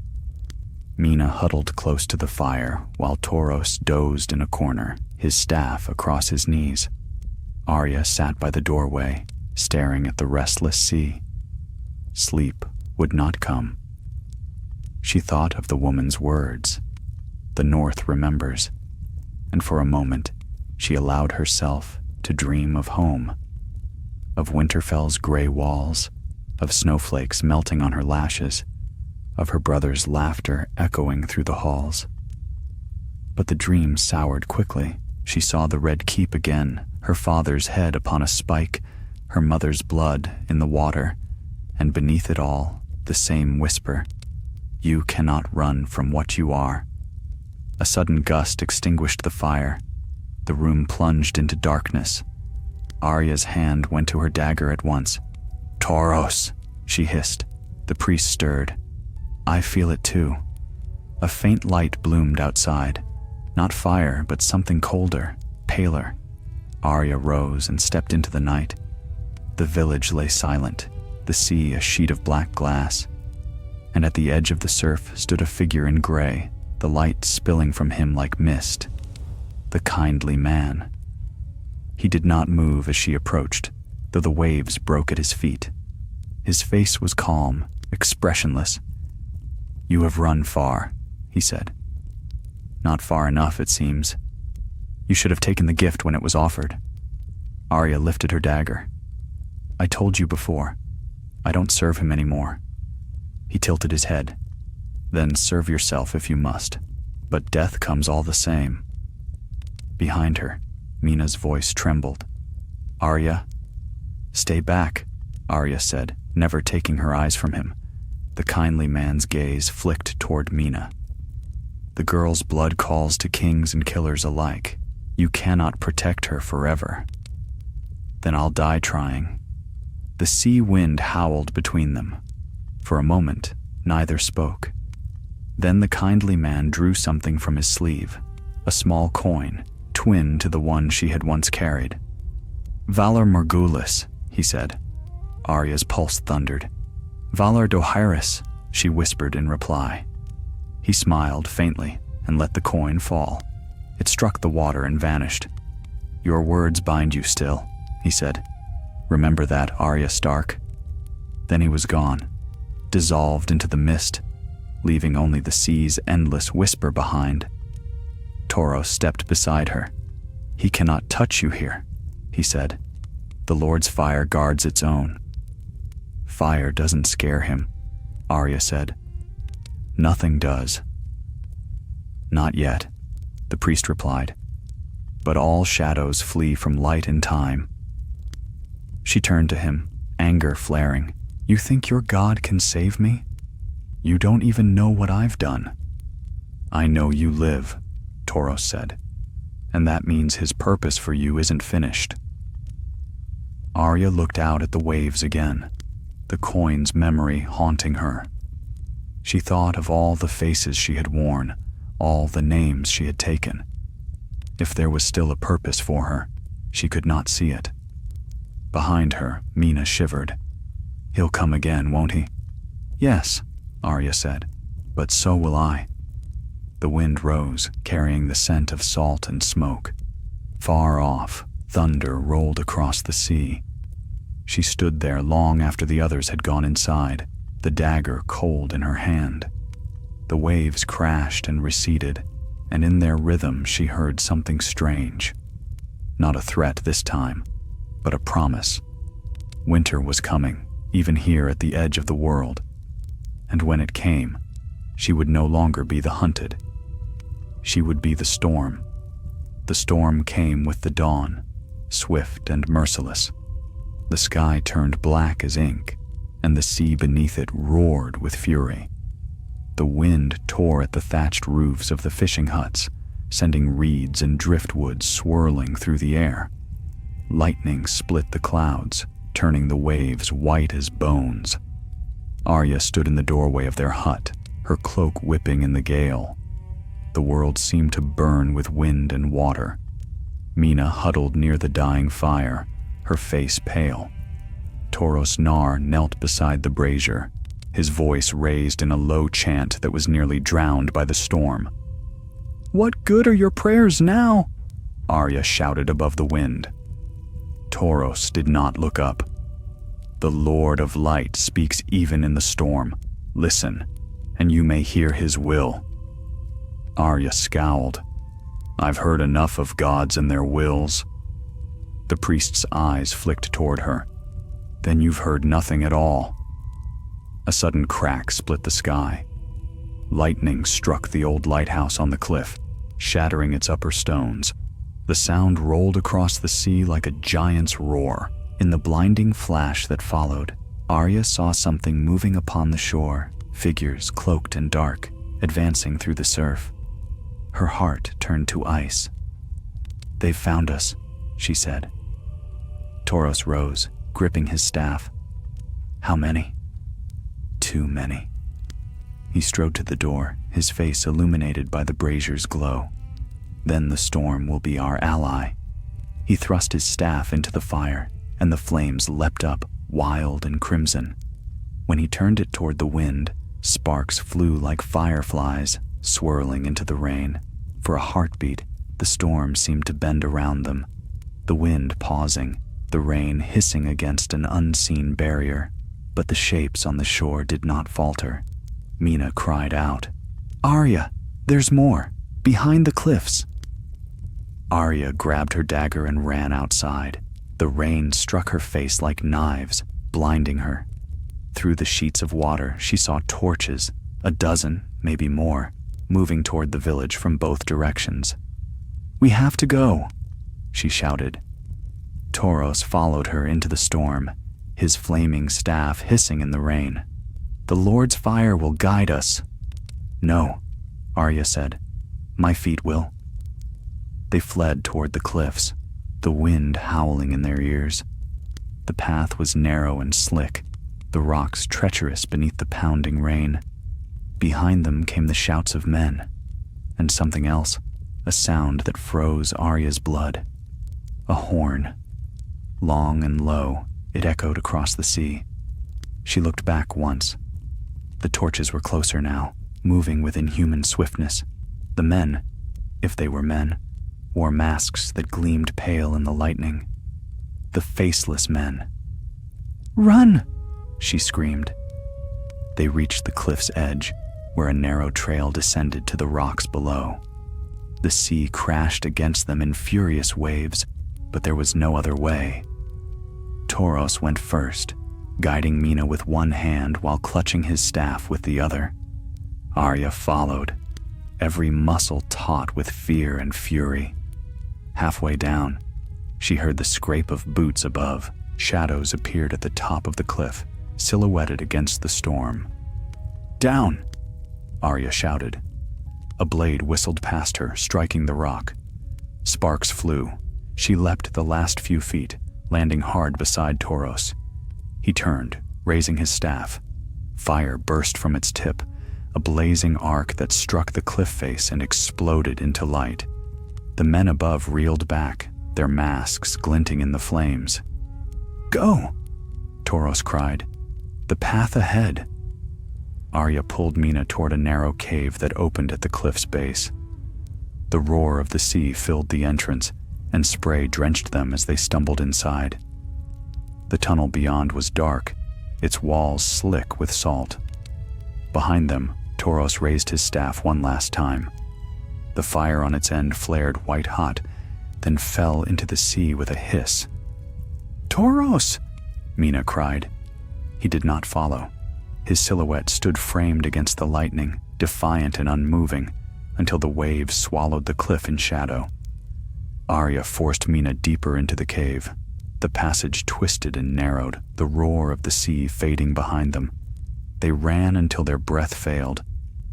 Mina huddled close to the fire while Toros dozed in a corner, his staff across his knees. Arya sat by the doorway, staring at the restless sea. Sleep would not come. She thought of the woman's words. The North remembers, and for a moment, she allowed herself to dream of home, of Winterfell's gray walls, of snowflakes melting on her lashes, of her brother's laughter echoing through the halls. But the dream soured quickly. She saw the Red Keep again, her father's head upon a spike, her mother's blood in the water, and beneath it all, the same whisper, "You cannot run from what you are." A sudden gust extinguished the fire. The room plunged into darkness. Arya's hand went to her dagger at once. "Toros," she hissed. The priest stirred. "I feel it too." A faint light bloomed outside. Not fire, but something colder, paler. Arya rose and stepped into the night. The village lay silent, the sea a sheet of black glass, and at the edge of the surf stood a figure in gray, the light spilling from him like mist. The kindly man. He did not move as she approached, though the waves broke at his feet. His face was calm, expressionless. "You have run far," he said. "Not far enough, it seems. You should have taken the gift when it was offered." Arya lifted her dagger. "I told you before. I don't serve him anymore." He tilted his head. "Then serve yourself if you must, but death comes all the same." Behind her, Mina's voice trembled. "Arya?" "Stay back," Arya said, never taking her eyes from him. The kindly man's gaze flicked toward Mina. "The girl's blood calls to kings and killers alike. You cannot protect her forever." "Then I'll die trying." The sea wind howled between them. For a moment, neither spoke. Then the kindly man drew something from his sleeve, a small coin, twin to the one she had once carried. "Valar Morghulis," he said. Arya's pulse thundered. "Valar Dohaeris," she whispered in reply. He smiled faintly and let the coin fall. It struck the water and vanished. "Your words bind you still," he said. "Remember that, Arya Stark." Then he was gone, dissolved into the mist, leaving only the sea's endless whisper behind. Toros stepped beside her. "He cannot touch you here," he said. "The Lord's fire guards its own." "Fire doesn't scare him," Arya said. "Nothing does." "Not yet," the priest replied. "But all shadows flee from light in time." She turned to him, anger flaring. "You think your God can save me? You don't even know what I've done." "I know you live," Toros said, "and that means his purpose for you isn't finished." Arya looked out at the waves again, the coin's memory haunting her. She thought of all the faces she had worn, all the names she had taken. If there was still a purpose for her, she could not see it. Behind her, Mina shivered. "He'll come again, won't he?" "Yes," Arya said, "but so will I." The wind rose, carrying the scent of salt and smoke. Far off, thunder rolled across the sea. She stood there long after the others had gone inside, the dagger cold in her hand. The waves crashed and receded, and in their rhythm she heard something strange. Not a threat this time, but a promise. Winter was coming, even here at the edge of the world. And when it came, she would no longer be the hunted. She would be the storm. The storm came with the dawn, swift and merciless. The sky turned black as ink, and the sea beneath it roared with fury. The wind tore at the thatched roofs of the fishing huts, sending reeds and driftwood swirling through the air. Lightning split the clouds, turning the waves white as bones. Arya stood in the doorway of their hut, her cloak whipping in the gale. The world seemed to burn with wind and water. Mina huddled near the dying fire, her face pale. Toros Nar knelt beside the brazier, his voice raised in a low chant that was nearly drowned by the storm. "What good are your prayers now?" Arya shouted above the wind. Toros did not look up. "The Lord of Light speaks even in the storm. Listen, and you may hear his will." Arya scowled. "I've heard enough of gods and their wills." The priest's eyes flicked toward her. "Then you've heard nothing at all." A sudden crack split the sky. Lightning struck the old lighthouse on the cliff, shattering its upper stones. The sound rolled across the sea like a giant's roar. In the blinding flash that followed, Arya saw something moving upon the shore, figures cloaked in dark, advancing through the surf. Her heart turned to ice. "They've found us," she said. Toros rose, gripping his staff. "How many?" "Too many." He strode to the door, his face illuminated by the brazier's glow. Then the storm will be our ally." He thrust his staff into the fire, and the flames leapt up, wild and crimson. When he turned it toward the wind, sparks flew like fireflies, swirling into the rain. For a heartbeat, the storm seemed to bend around them, the wind pausing, the rain hissing against an unseen barrier. But the shapes on the shore did not falter. Mina cried out, "Arya, there's more, behind the cliffs." Arya grabbed her dagger and ran outside. The rain struck her face like knives, blinding her. Through the sheets of water, she saw torches, a dozen, maybe more, moving toward the village from both directions. "We have to go," she shouted. Toros followed her into the storm, his flaming staff hissing in the rain. "The Lord's fire will guide us." "No," Arya said. "My feet will." They fled toward the cliffs, the wind howling in their ears. The path was narrow and slick, the rocks treacherous beneath the pounding rain. Behind them came the shouts of men, and something else, a sound that froze Arya's blood. A horn. Long and low, it echoed across the sea. She looked back once. The torches were closer now, moving with inhuman swiftness. The men, if they were men, wore masks that gleamed pale in the lightning. The faceless men. "Run!" she screamed. They reached the cliff's edge, where a narrow trail descended to the rocks below. The sea crashed against them in furious waves, but there was no other way. Toros went first, guiding Mina with one hand while clutching his staff with the other. Arya followed, every muscle taut with fear and fury. Halfway down, she heard the scrape of boots above. Shadows appeared at the top of the cliff, silhouetted against the storm. "Down!" Arya shouted. A blade whistled past her, striking the rock. Sparks flew. She leapt the last few feet, landing hard beside Toros. He turned, raising his staff. Fire burst from its tip, a blazing arc that struck the cliff face and exploded into light. The men above reeled back, their masks glinting in the flames. "Go!" Toros cried. "The path ahead." Arya pulled Mina toward a narrow cave that opened at the cliff's base. The roar of the sea filled the entrance, and spray drenched them as they stumbled inside. The tunnel beyond was dark, its walls slick with salt. Behind them, Toros raised his staff one last time. The fire on its end flared white-hot, then fell into the sea with a hiss. "Toros!" Mina cried. He did not follow. His silhouette stood framed against the lightning, defiant and unmoving, until the waves swallowed the cliff in shadow. Arya forced Mina deeper into the cave. The passage twisted and narrowed, the roar of the sea fading behind them. They ran until their breath failed,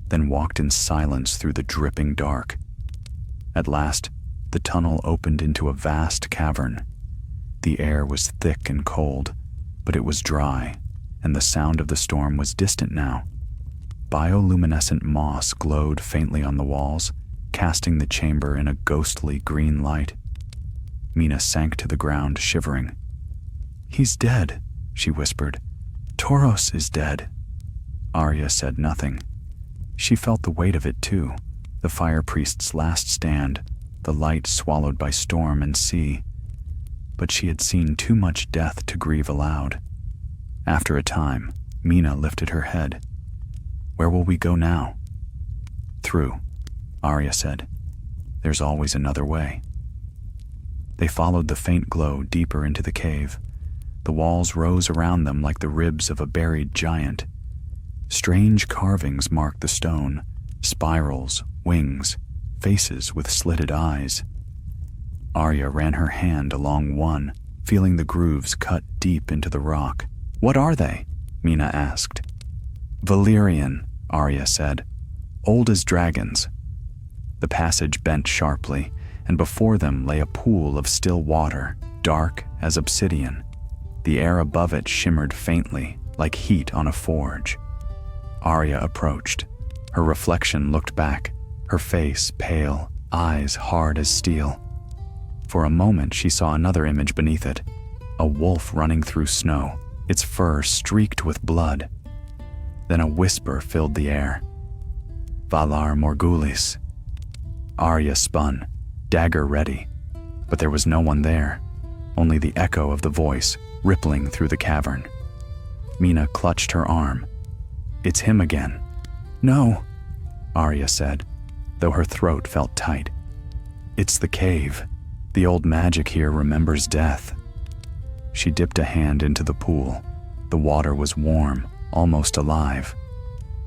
then walked in silence through the dripping dark. At last, the tunnel opened into a vast cavern. The air was thick and cold, but it was dry, and the sound of the storm was distant now. Bioluminescent moss glowed faintly on the walls, casting the chamber in a ghostly green light. Mina sank to the ground, shivering. "He's dead," she whispered. "Toros is dead." Arya said nothing. She felt the weight of it too, the fire priest's last stand, the light swallowed by storm and sea. But she had seen too much death to grieve aloud. After a time, Mina lifted her head. "Where will we go now?" "Through," Arya said. "There's always another way." They followed the faint glow deeper into the cave. The walls rose around them like the ribs of a buried giant. Strange carvings marked the stone, spirals, wings, faces with slitted eyes. Arya ran her hand along one, feeling the grooves cut deep into the rock. "What are they?" Mina asked. "Valyrian," Arya said. "Old as dragons." The passage bent sharply, and before them lay a pool of still water, dark as obsidian. The air above it shimmered faintly, like heat on a forge. Arya approached. Her reflection looked back, her face pale, eyes hard as steel. For a moment she saw another image beneath it, a wolf running through snow, its fur streaked with blood. Then a whisper filled the air. Valar Morghulis. Arya spun, dagger ready, but there was no one there, only the echo of the voice rippling through the cavern. Mina clutched her arm. It's him again. No, Arya said, though her throat felt tight. It's the cave. The old magic here remembers death. She dipped a hand into the pool. The water was warm, almost alive.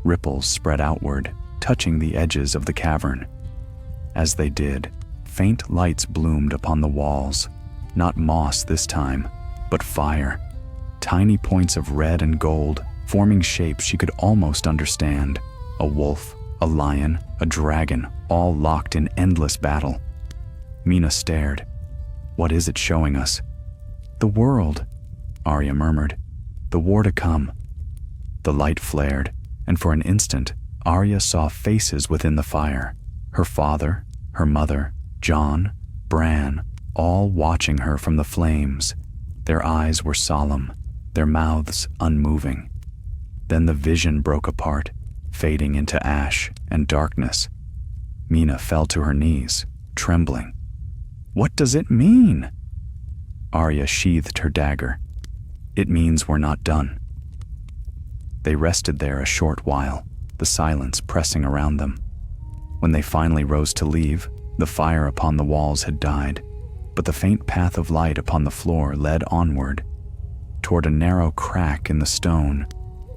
Ripples spread outward, touching the edges of the cavern. As they did, faint lights bloomed upon the walls, not moss this time, but fire. Tiny points of red and gold, forming shapes she could almost understand. A wolf, a lion, a dragon, all locked in endless battle. Mina stared. What is it showing us? The world, Arya murmured. The war to come. The light flared, and for an instant, Arya saw faces within the fire. Her father, her mother, Jon, Bran, all watching her from the flames. Their eyes were solemn, their mouths unmoving. Then the vision broke apart, fading into ash and darkness. Mina fell to her knees, trembling. What does it mean? Arya sheathed her dagger. It means we're not done. They rested there a short while, the silence pressing around them. When they finally rose to leave, the fire upon the walls had died, but the faint path of light upon the floor led onward, toward a narrow crack in the stone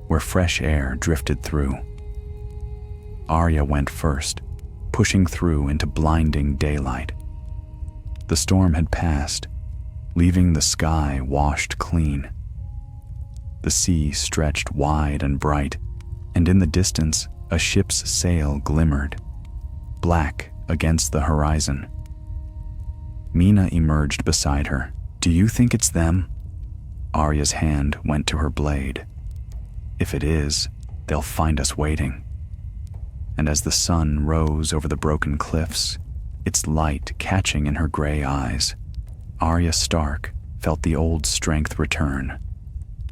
where fresh air drifted through. Arya went first, pushing through into blinding daylight. The storm had passed, leaving the sky washed clean. The sea stretched wide and bright, and in the distance a ship's sail glimmered, black against the horizon. Mina emerged beside her. Do you think it's them? Arya's hand went to her blade. If it is, they'll find us waiting. And as the sun rose over the broken cliffs, its light catching in her gray eyes, Arya Stark felt the old strength return,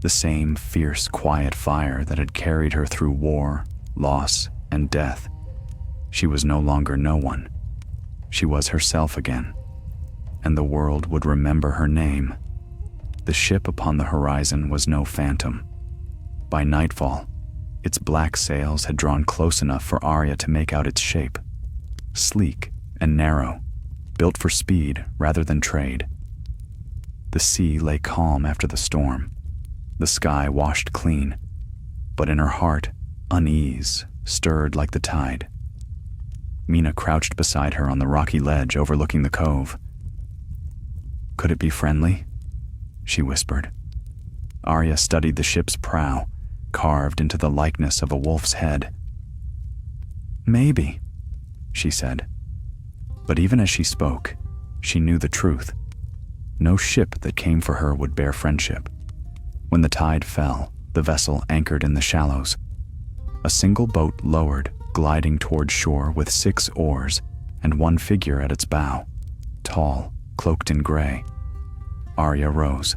the same fierce, quiet fire that had carried her through war, loss, and death. She was no longer no one. She was herself again, and the world would remember her name. The ship upon the horizon was no phantom. By nightfall, its black sails had drawn close enough for Arya to make out its shape. Sleek and narrow, built for speed rather than trade. The sea lay calm after the storm. The sky washed clean, but in her heart, unease stirred like the tide. Mina crouched beside her on the rocky ledge overlooking the cove. Could it be friendly? She whispered. Arya studied the ship's prow, carved into the likeness of a wolf's head. Maybe, she said. But even as she spoke, she knew the truth. No ship that came for her would bear friendship. When the tide fell, the vessel anchored in the shallows. A single boat lowered, gliding toward shore with 6 oars and one figure at its bow, tall, cloaked in gray. Arya rose.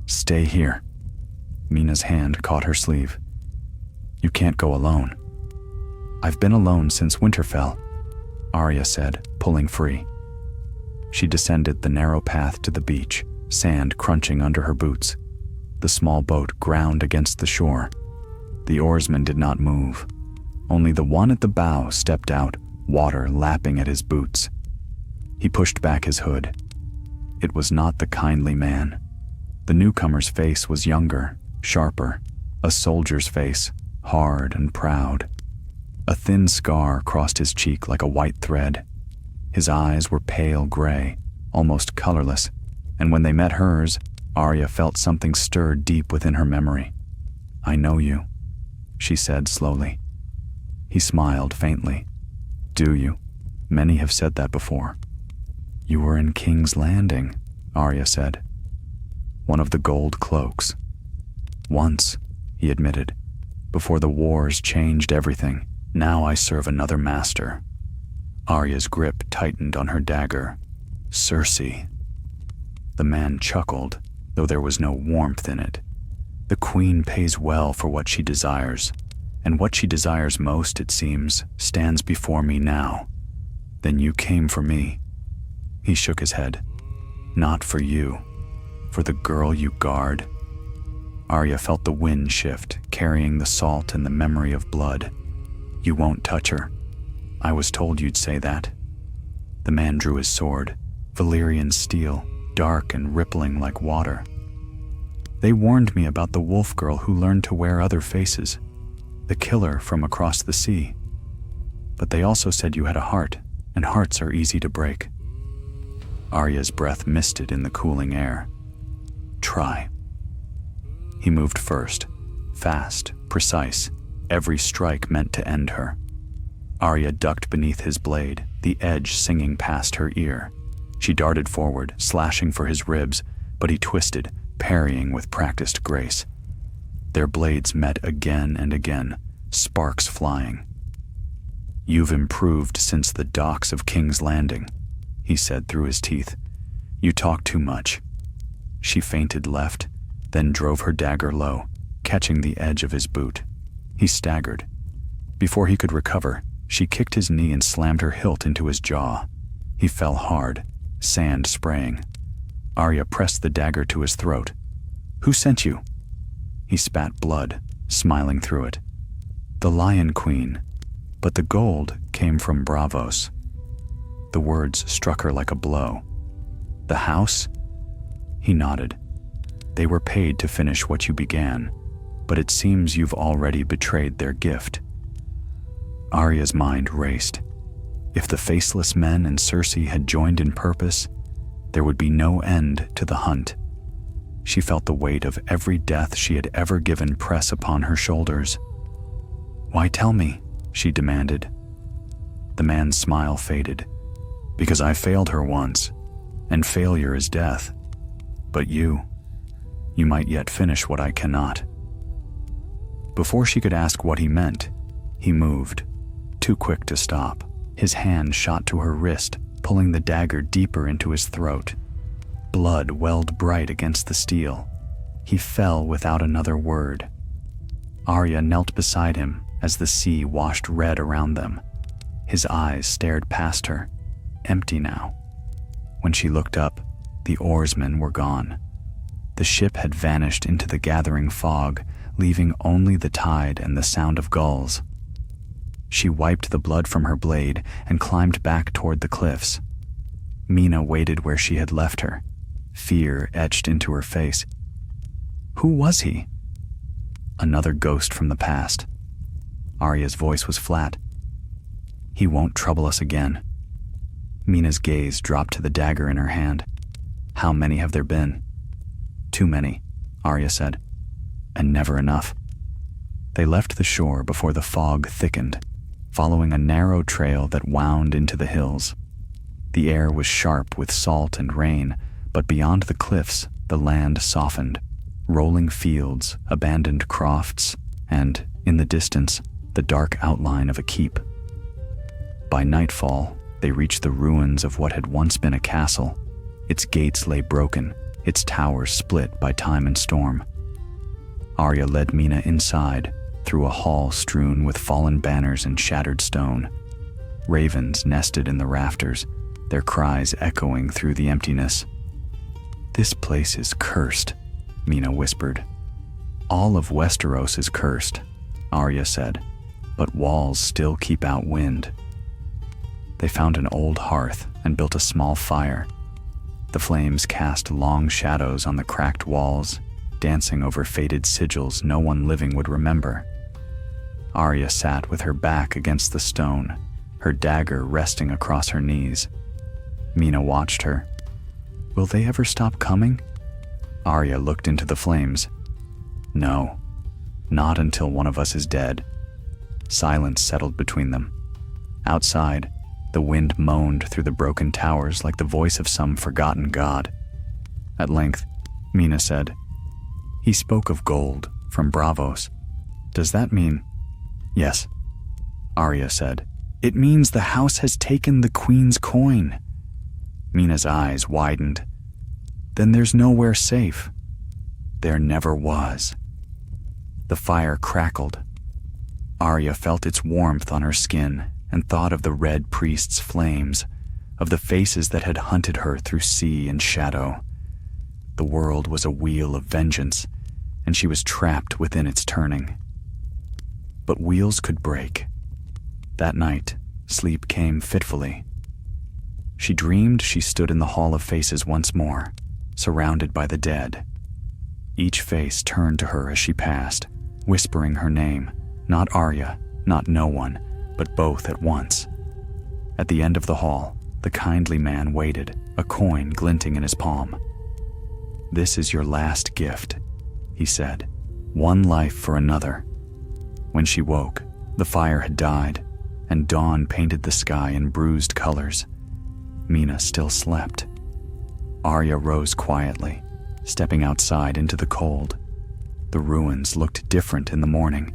Stay here. Mina's hand caught her sleeve. You can't go alone. I've been alone since Winterfell, Arya said, pulling free. She descended the narrow path to the beach, sand crunching under her boots. The small boat ground against the shore. The oarsman did not move. Only the one at the bow stepped out, water lapping at his boots. He pushed back his hood. It was not the kindly man. The newcomer's face was younger, sharper, a soldier's face, hard and proud. A thin scar crossed his cheek like a white thread. His eyes were pale gray, almost colorless, and when they met hers, Arya felt something stir deep within her memory. I know you, she said slowly. He smiled faintly. Do you? Many have said that before. You were in King's Landing, Arya said. One of the gold cloaks. Once, he admitted, before the wars changed everything. Now I serve another master. Arya's grip tightened on her dagger. Cersei. The man chuckled, though there was no warmth in it. The queen pays well for what she desires, and what she desires most, it seems, stands before me now. Then you came for me. He shook his head. Not for you, for the girl you guard. Arya felt the wind shift, carrying the salt and the memory of blood. You won't touch her. I was told you'd say that. The man drew his sword, Valyrian steel, dark and rippling like water. They warned me about the wolf girl who learned to wear other faces, the killer from across the sea. But they also said you had a heart, and hearts are easy to break. Arya's breath misted in the cooling air. Try. He moved first, fast, precise, every strike meant to end her. Arya ducked beneath his blade, the edge singing past her ear. She darted forward, slashing for his ribs, but he twisted, parrying with practiced grace. Their blades met again and again, sparks flying. You've improved since the docks of King's Landing, he said through his teeth. You talk too much. She feinted left, then drove her dagger low, catching the edge of his boot. He staggered. Before he could recover, she kicked his knee and slammed her hilt into his jaw. He fell hard, sand spraying. Arya pressed the dagger to his throat. Who sent you? He spat blood, smiling through it. The Lion Queen, but the gold came from Braavos. The words struck her like a blow. The house? He nodded. They were paid to finish what you began, but it seems you've already betrayed their gift. Arya's mind raced. If the Faceless Men and Cersei had joined in purpose, there would be no end to the hunt. She felt the weight of every death she had ever given press upon her shoulders. Why tell me? She demanded. The man's smile faded. Because I failed her once, and failure is death. But you might yet finish what I cannot. Before she could ask what he meant, he moved, too quick to stop. His hand shot to her wrist, pulling the dagger deeper into his throat. Blood welled bright against the steel. He fell without another word. Arya knelt beside him as the sea washed red around them. His eyes stared past her, empty now. When she looked up, the oarsmen were gone. The ship had vanished into the gathering fog, leaving only the tide and the sound of gulls. She wiped the blood from her blade and climbed back toward the cliffs. Mina waited where she had left her, fear etched into her face. Who was he? Another ghost from the past. Arya's voice was flat. He won't trouble us again. Mina's gaze dropped to the dagger in her hand. How many have there been? Too many, Arya said, and never enough. They left the shore before the fog thickened, following a narrow trail that wound into the hills. The air was sharp with salt and rain, but beyond the cliffs, the land softened. Rolling fields, abandoned crofts, and, in the distance, the dark outline of a keep. By nightfall, they reached the ruins of what had once been a castle. Its gates lay broken, its towers split by time and storm. Arya led Mina inside, through a hall strewn with fallen banners and shattered stone. Ravens nested in the rafters, their cries echoing through the emptiness. This place is cursed, Mina whispered. All of Westeros is cursed, Arya said, but walls still keep out wind. They found an old hearth and built a small fire. The flames cast long shadows on the cracked walls, dancing over faded sigils no one living would remember. Arya sat with her back against the stone, her dagger resting across her knees. Mina watched her. Will they ever stop coming? Arya looked into the flames. No, not until one of us is dead. Silence settled between them. Outside, the wind moaned through the broken towers like the voice of some forgotten god. At length, Mina said, He spoke of gold from Braavos. Does that mean? Yes, Arya said. It means the house has taken the queen's coin. Mina's eyes widened. Then there's nowhere safe. There never was. The fire crackled. Arya felt its warmth on her skin and thought of the red priest's flames, of the faces that had hunted her through sea and shadow. The world was a wheel of vengeance, and she was trapped within its turning. But wheels could break. That night, sleep came fitfully. She dreamed she stood in the Hall of Faces once more, surrounded by the dead. Each face turned to her as she passed, whispering her name, not Arya, not no one, but both at once. At the end of the hall, the kindly man waited, a coin glinting in his palm. "This is your last gift," he said, "one life for another." When she woke, the fire had died, and dawn painted the sky in bruised colors. Mina still slept. Arya rose quietly, stepping outside into the cold. The ruins looked different in the morning,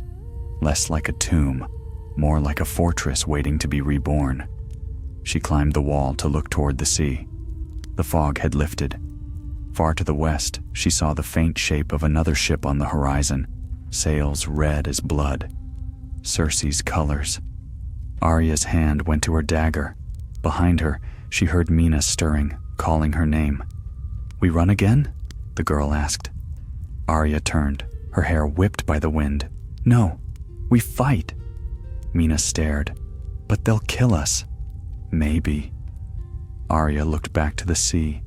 less like a tomb, more like a fortress waiting to be reborn. She climbed the wall to look toward the sea. The fog had lifted. Far to the west, she saw the faint shape of another ship on the horizon, sails red as blood. Cersei's colors. Arya's hand went to her dagger. Behind her, she heard Mina stirring, calling her name. "We run again?" the girl asked. Arya turned, her hair whipped by the wind. "No, we fight." Mina stared. "But they'll kill us." "Maybe." Arya looked back to the sea.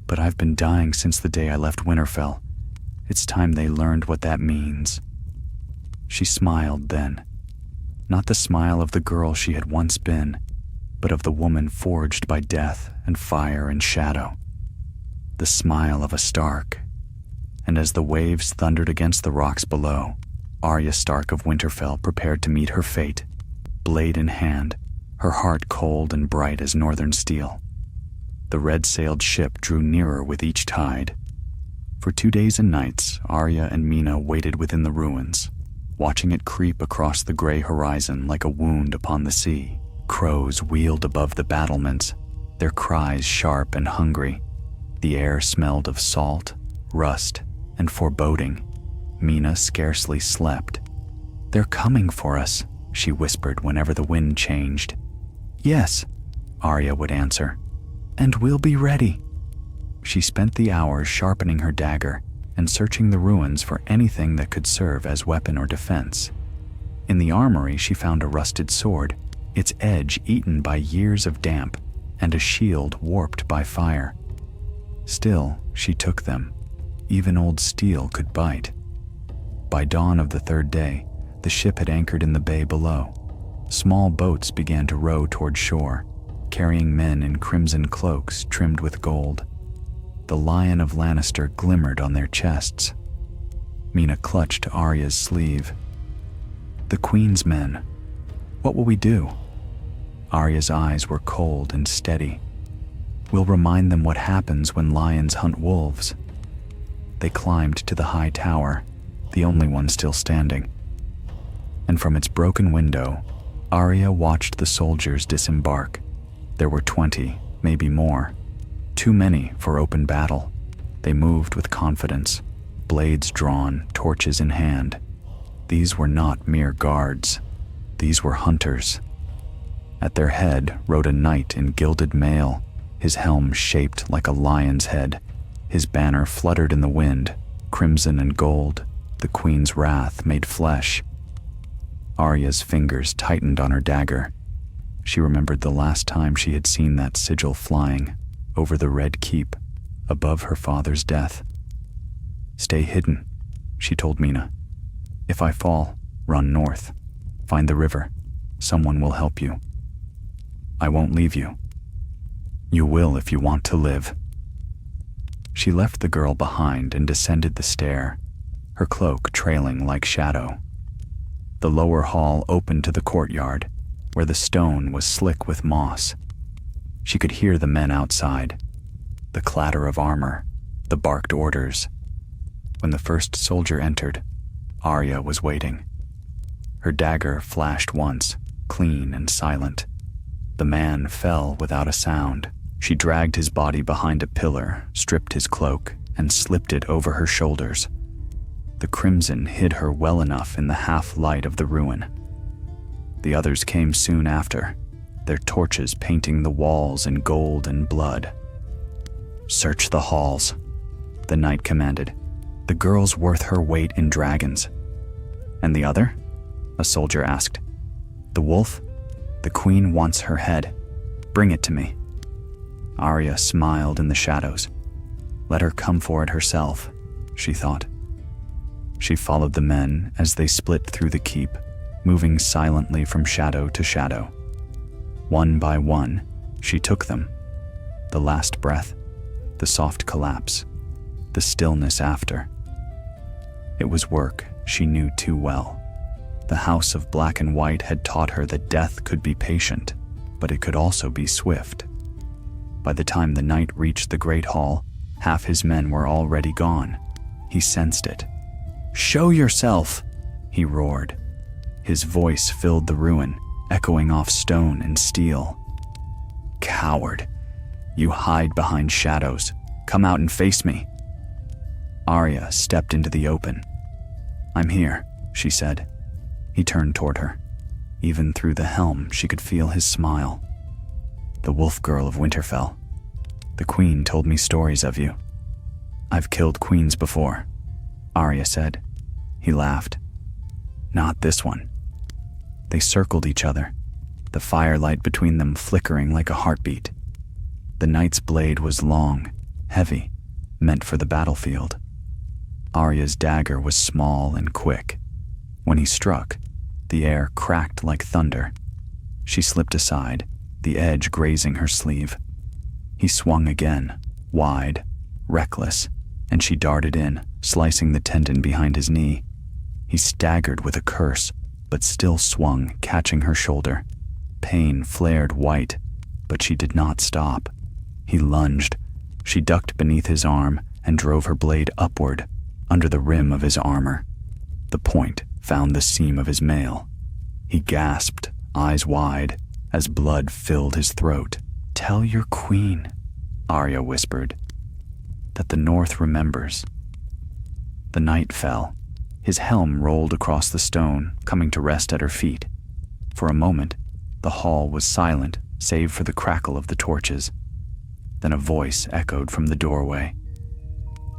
"But I've been dying since the day I left Winterfell. It's time they learned what that means." She smiled then. Not the smile of the girl she had once been, but of the woman forged by death and fire and shadow. The smile of a Stark. And as the waves thundered against the rocks below, Arya Stark of Winterfell prepared to meet her fate, blade in hand, her heart cold and bright as northern steel. The red-sailed ship drew nearer with each tide. For 2 days and nights, Arya and Mina waited within the ruins, watching it creep across the gray horizon like a wound upon the sea. Crows wheeled above the battlements, their cries sharp and hungry. The air smelled of salt, rust, and foreboding. Mina scarcely slept. "They're coming for us," she whispered whenever the wind changed. "Yes," Arya would answer, "and we'll be ready." She spent the hours sharpening her dagger and searching the ruins for anything that could serve as weapon or defense. In the armory, she found a rusted sword, its edge eaten by years of damp, and a shield warped by fire. Still, she took them. Even old steel could bite. By dawn of the third day, the ship had anchored in the bay below. Small boats began to row toward shore, carrying men in crimson cloaks trimmed with gold. The Lion of Lannister glimmered on their chests. Mina clutched Arya's sleeve. "The Queen's men. What will we do?" Arya's eyes were cold and steady. "We'll remind them what happens when lions hunt wolves." They climbed to the high tower, the only one still standing. And from its broken window, Arya watched the soldiers disembark. There were 20, maybe more. Too many for open battle. They moved with confidence, blades drawn, torches in hand. These were not mere guards. These were hunters. At their head rode a knight in gilded mail, his helm shaped like a lion's head. His banner fluttered in the wind, crimson and gold, the queen's wrath made flesh. Arya's fingers tightened on her dagger. She remembered the last time she had seen that sigil flying over the Red Keep, above her father's death. "Stay hidden," she told Mina. "If I fall, run north. Find the river. Someone will help you. I won't leave you. You will if you want to live." She left the girl behind and descended the stair, her cloak trailing like shadow. The lower hall opened to the courtyard, where the stone was slick with moss. She could hear the men outside, the clatter of armor, the barked orders. When the first soldier entered, Arya was waiting. Her dagger flashed once, clean and silent. The man fell without a sound. She dragged his body behind a pillar, stripped his cloak, and slipped it over her shoulders. The crimson hid her well enough in the half-light of the ruin. The others came soon after, their torches painting the walls in gold and blood. "Search the halls," the knight commanded. "The girl's worth her weight in dragons." "And the other?" a soldier asked. "The wolf? The queen wants her head. Bring it to me." Arya smiled in the shadows. Let her come for it herself, she thought. She followed the men as they split through the keep, moving silently from shadow to shadow. One by one, she took them. The last breath, the soft collapse, the stillness after. It was work she knew too well. The House of Black and White had taught her that death could be patient, but it could also be swift. By the time the knight reached the Great Hall, half his men were already gone. He sensed it. "Show yourself!" he roared. His voice filled the ruin, echoing off stone and steel. "Coward! You hide behind shadows. Come out and face me." Arya stepped into the open. "I'm here," she said. He turned toward her. Even through the helm, she could feel his smile. "The wolf girl of Winterfell. The queen told me stories of you." "I've killed queens before," Arya said. He laughed. "Not this one." They circled each other, the firelight between them flickering like a heartbeat. The knight's blade was long, heavy, meant for the battlefield. Arya's dagger was small and quick. When he struck, the air cracked like thunder. She slipped aside, the edge grazing her sleeve. He swung again, wide, reckless, and she darted in, slicing the tendon behind his knee. He staggered with a curse, but still swung, catching her shoulder. Pain flared white, but she did not stop. He lunged. She ducked beneath his arm and drove her blade upward, under the rim of his armor. The point found the seam of his mail. He gasped, eyes wide, as blood filled his throat. "Tell your queen," Arya whispered, "that the North remembers." The knight fell. His helm rolled across the stone, coming to rest at her feet. For a moment, the hall was silent, save for the crackle of the torches. Then a voice echoed from the doorway.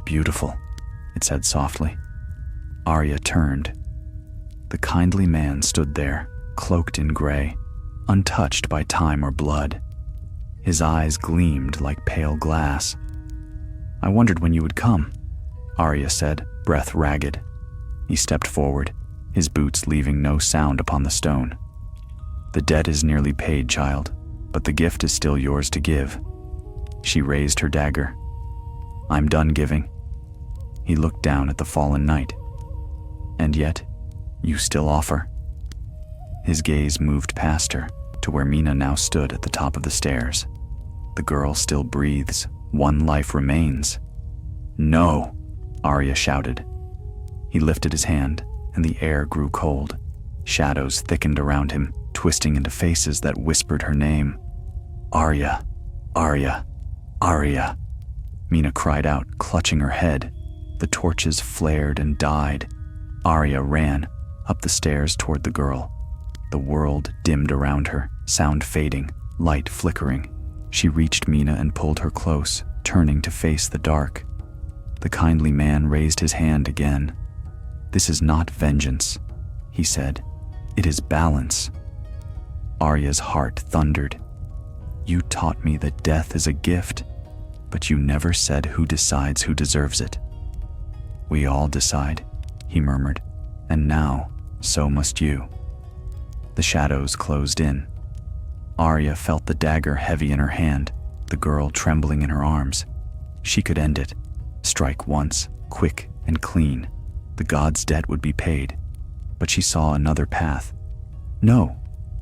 "Beautiful," it said softly. Arya turned. The kindly man stood there, cloaked in gray, untouched by time or blood. His eyes gleamed like pale glass. "I wondered when you would come," Arya said, breath ragged. He stepped forward, his boots leaving no sound upon the stone. "The debt is nearly paid, child, but the gift is still yours to give." She raised her dagger. "I'm done giving." He looked down at the fallen knight. "And yet, you still offer." His gaze moved past her, to where Mina now stood at the top of the stairs. The girl still breathes. One life remains. "No!" Arya shouted. He lifted his hand, and the air grew cold. Shadows thickened around him, twisting into faces that whispered her name. "Arya! Arya! Arya!" Mina cried out, clutching her head. The torches flared and died. Arya ran, up the stairs toward the girl. The world dimmed around her, sound fading, light flickering. She reached Mina and pulled her close, turning to face the dark. The kindly man raised his hand again. "This is not vengeance," he said. "It is balance." Arya's heart thundered. "You taught me that death is a gift, but you never said who decides who deserves it." "We all decide," he murmured, "and now, so must you." The shadows closed in. Arya felt the dagger heavy in her hand, the girl trembling in her arms. She could end it. Strike once, quick and clean. The god's debt would be paid. But she saw another path. "No,"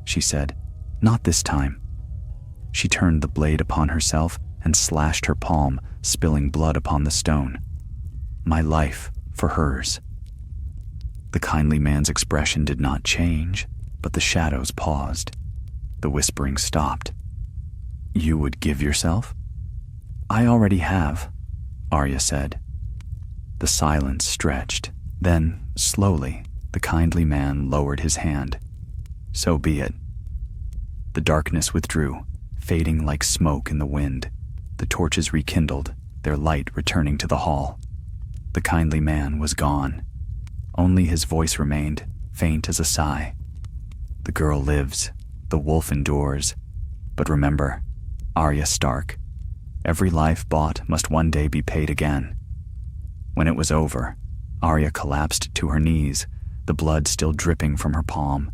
she said, "not this time." She turned the blade upon herself and slashed her palm, spilling blood upon the stone. "My life for hers." The kindly man's expression did not change, but the shadows paused. The whispering stopped. "You would give yourself?" "I already have," Arya said. The silence stretched. Then, slowly, the kindly man lowered his hand. "So be it." The darkness withdrew, fading like smoke in the wind. The torches rekindled, their light returning to the hall. The kindly man was gone. Only his voice remained, faint as a sigh. "The girl lives, the wolf endures. But remember, Arya Stark, every life bought must one day be paid again." When it was over, Arya collapsed to her knees, the blood still dripping from her palm.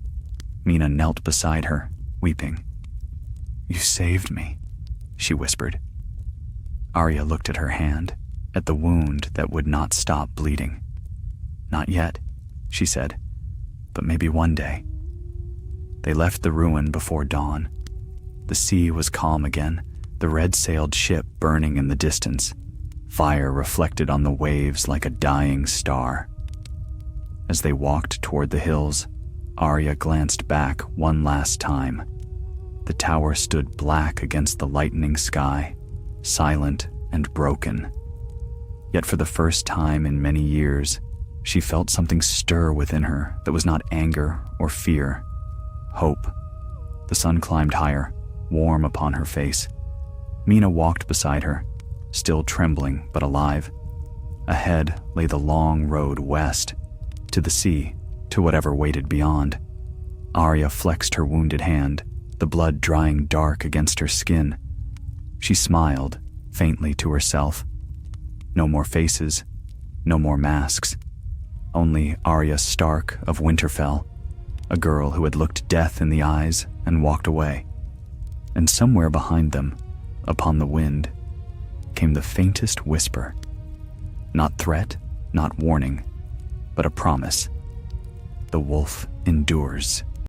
Mina knelt beside her, weeping. "You saved me," she whispered. Arya looked at her hand, at the wound that would not stop bleeding. "Not yet," she said, "but maybe one day." They left the ruin before dawn. The sea was calm again, the red-sailed ship burning in the distance, fire reflected on the waves like a dying star. As they walked toward the hills, Arya glanced back one last time. The tower stood black against the lightening sky, silent and broken. Yet for the first time in many years, she felt something stir within her that was not anger or fear. Hope. The sun climbed higher, warm upon her face. Mina walked beside her, still trembling but alive. Ahead lay the long road west, to the sea, to whatever waited beyond. Arya flexed her wounded hand, the blood drying dark against her skin. She smiled, faintly to herself. No more faces, no more masks. Only Arya Stark of Winterfell, a girl who had looked death in the eyes and walked away. And somewhere behind them, upon the wind, came the faintest whisper. Not threat, not warning, but a promise. The wolf endures.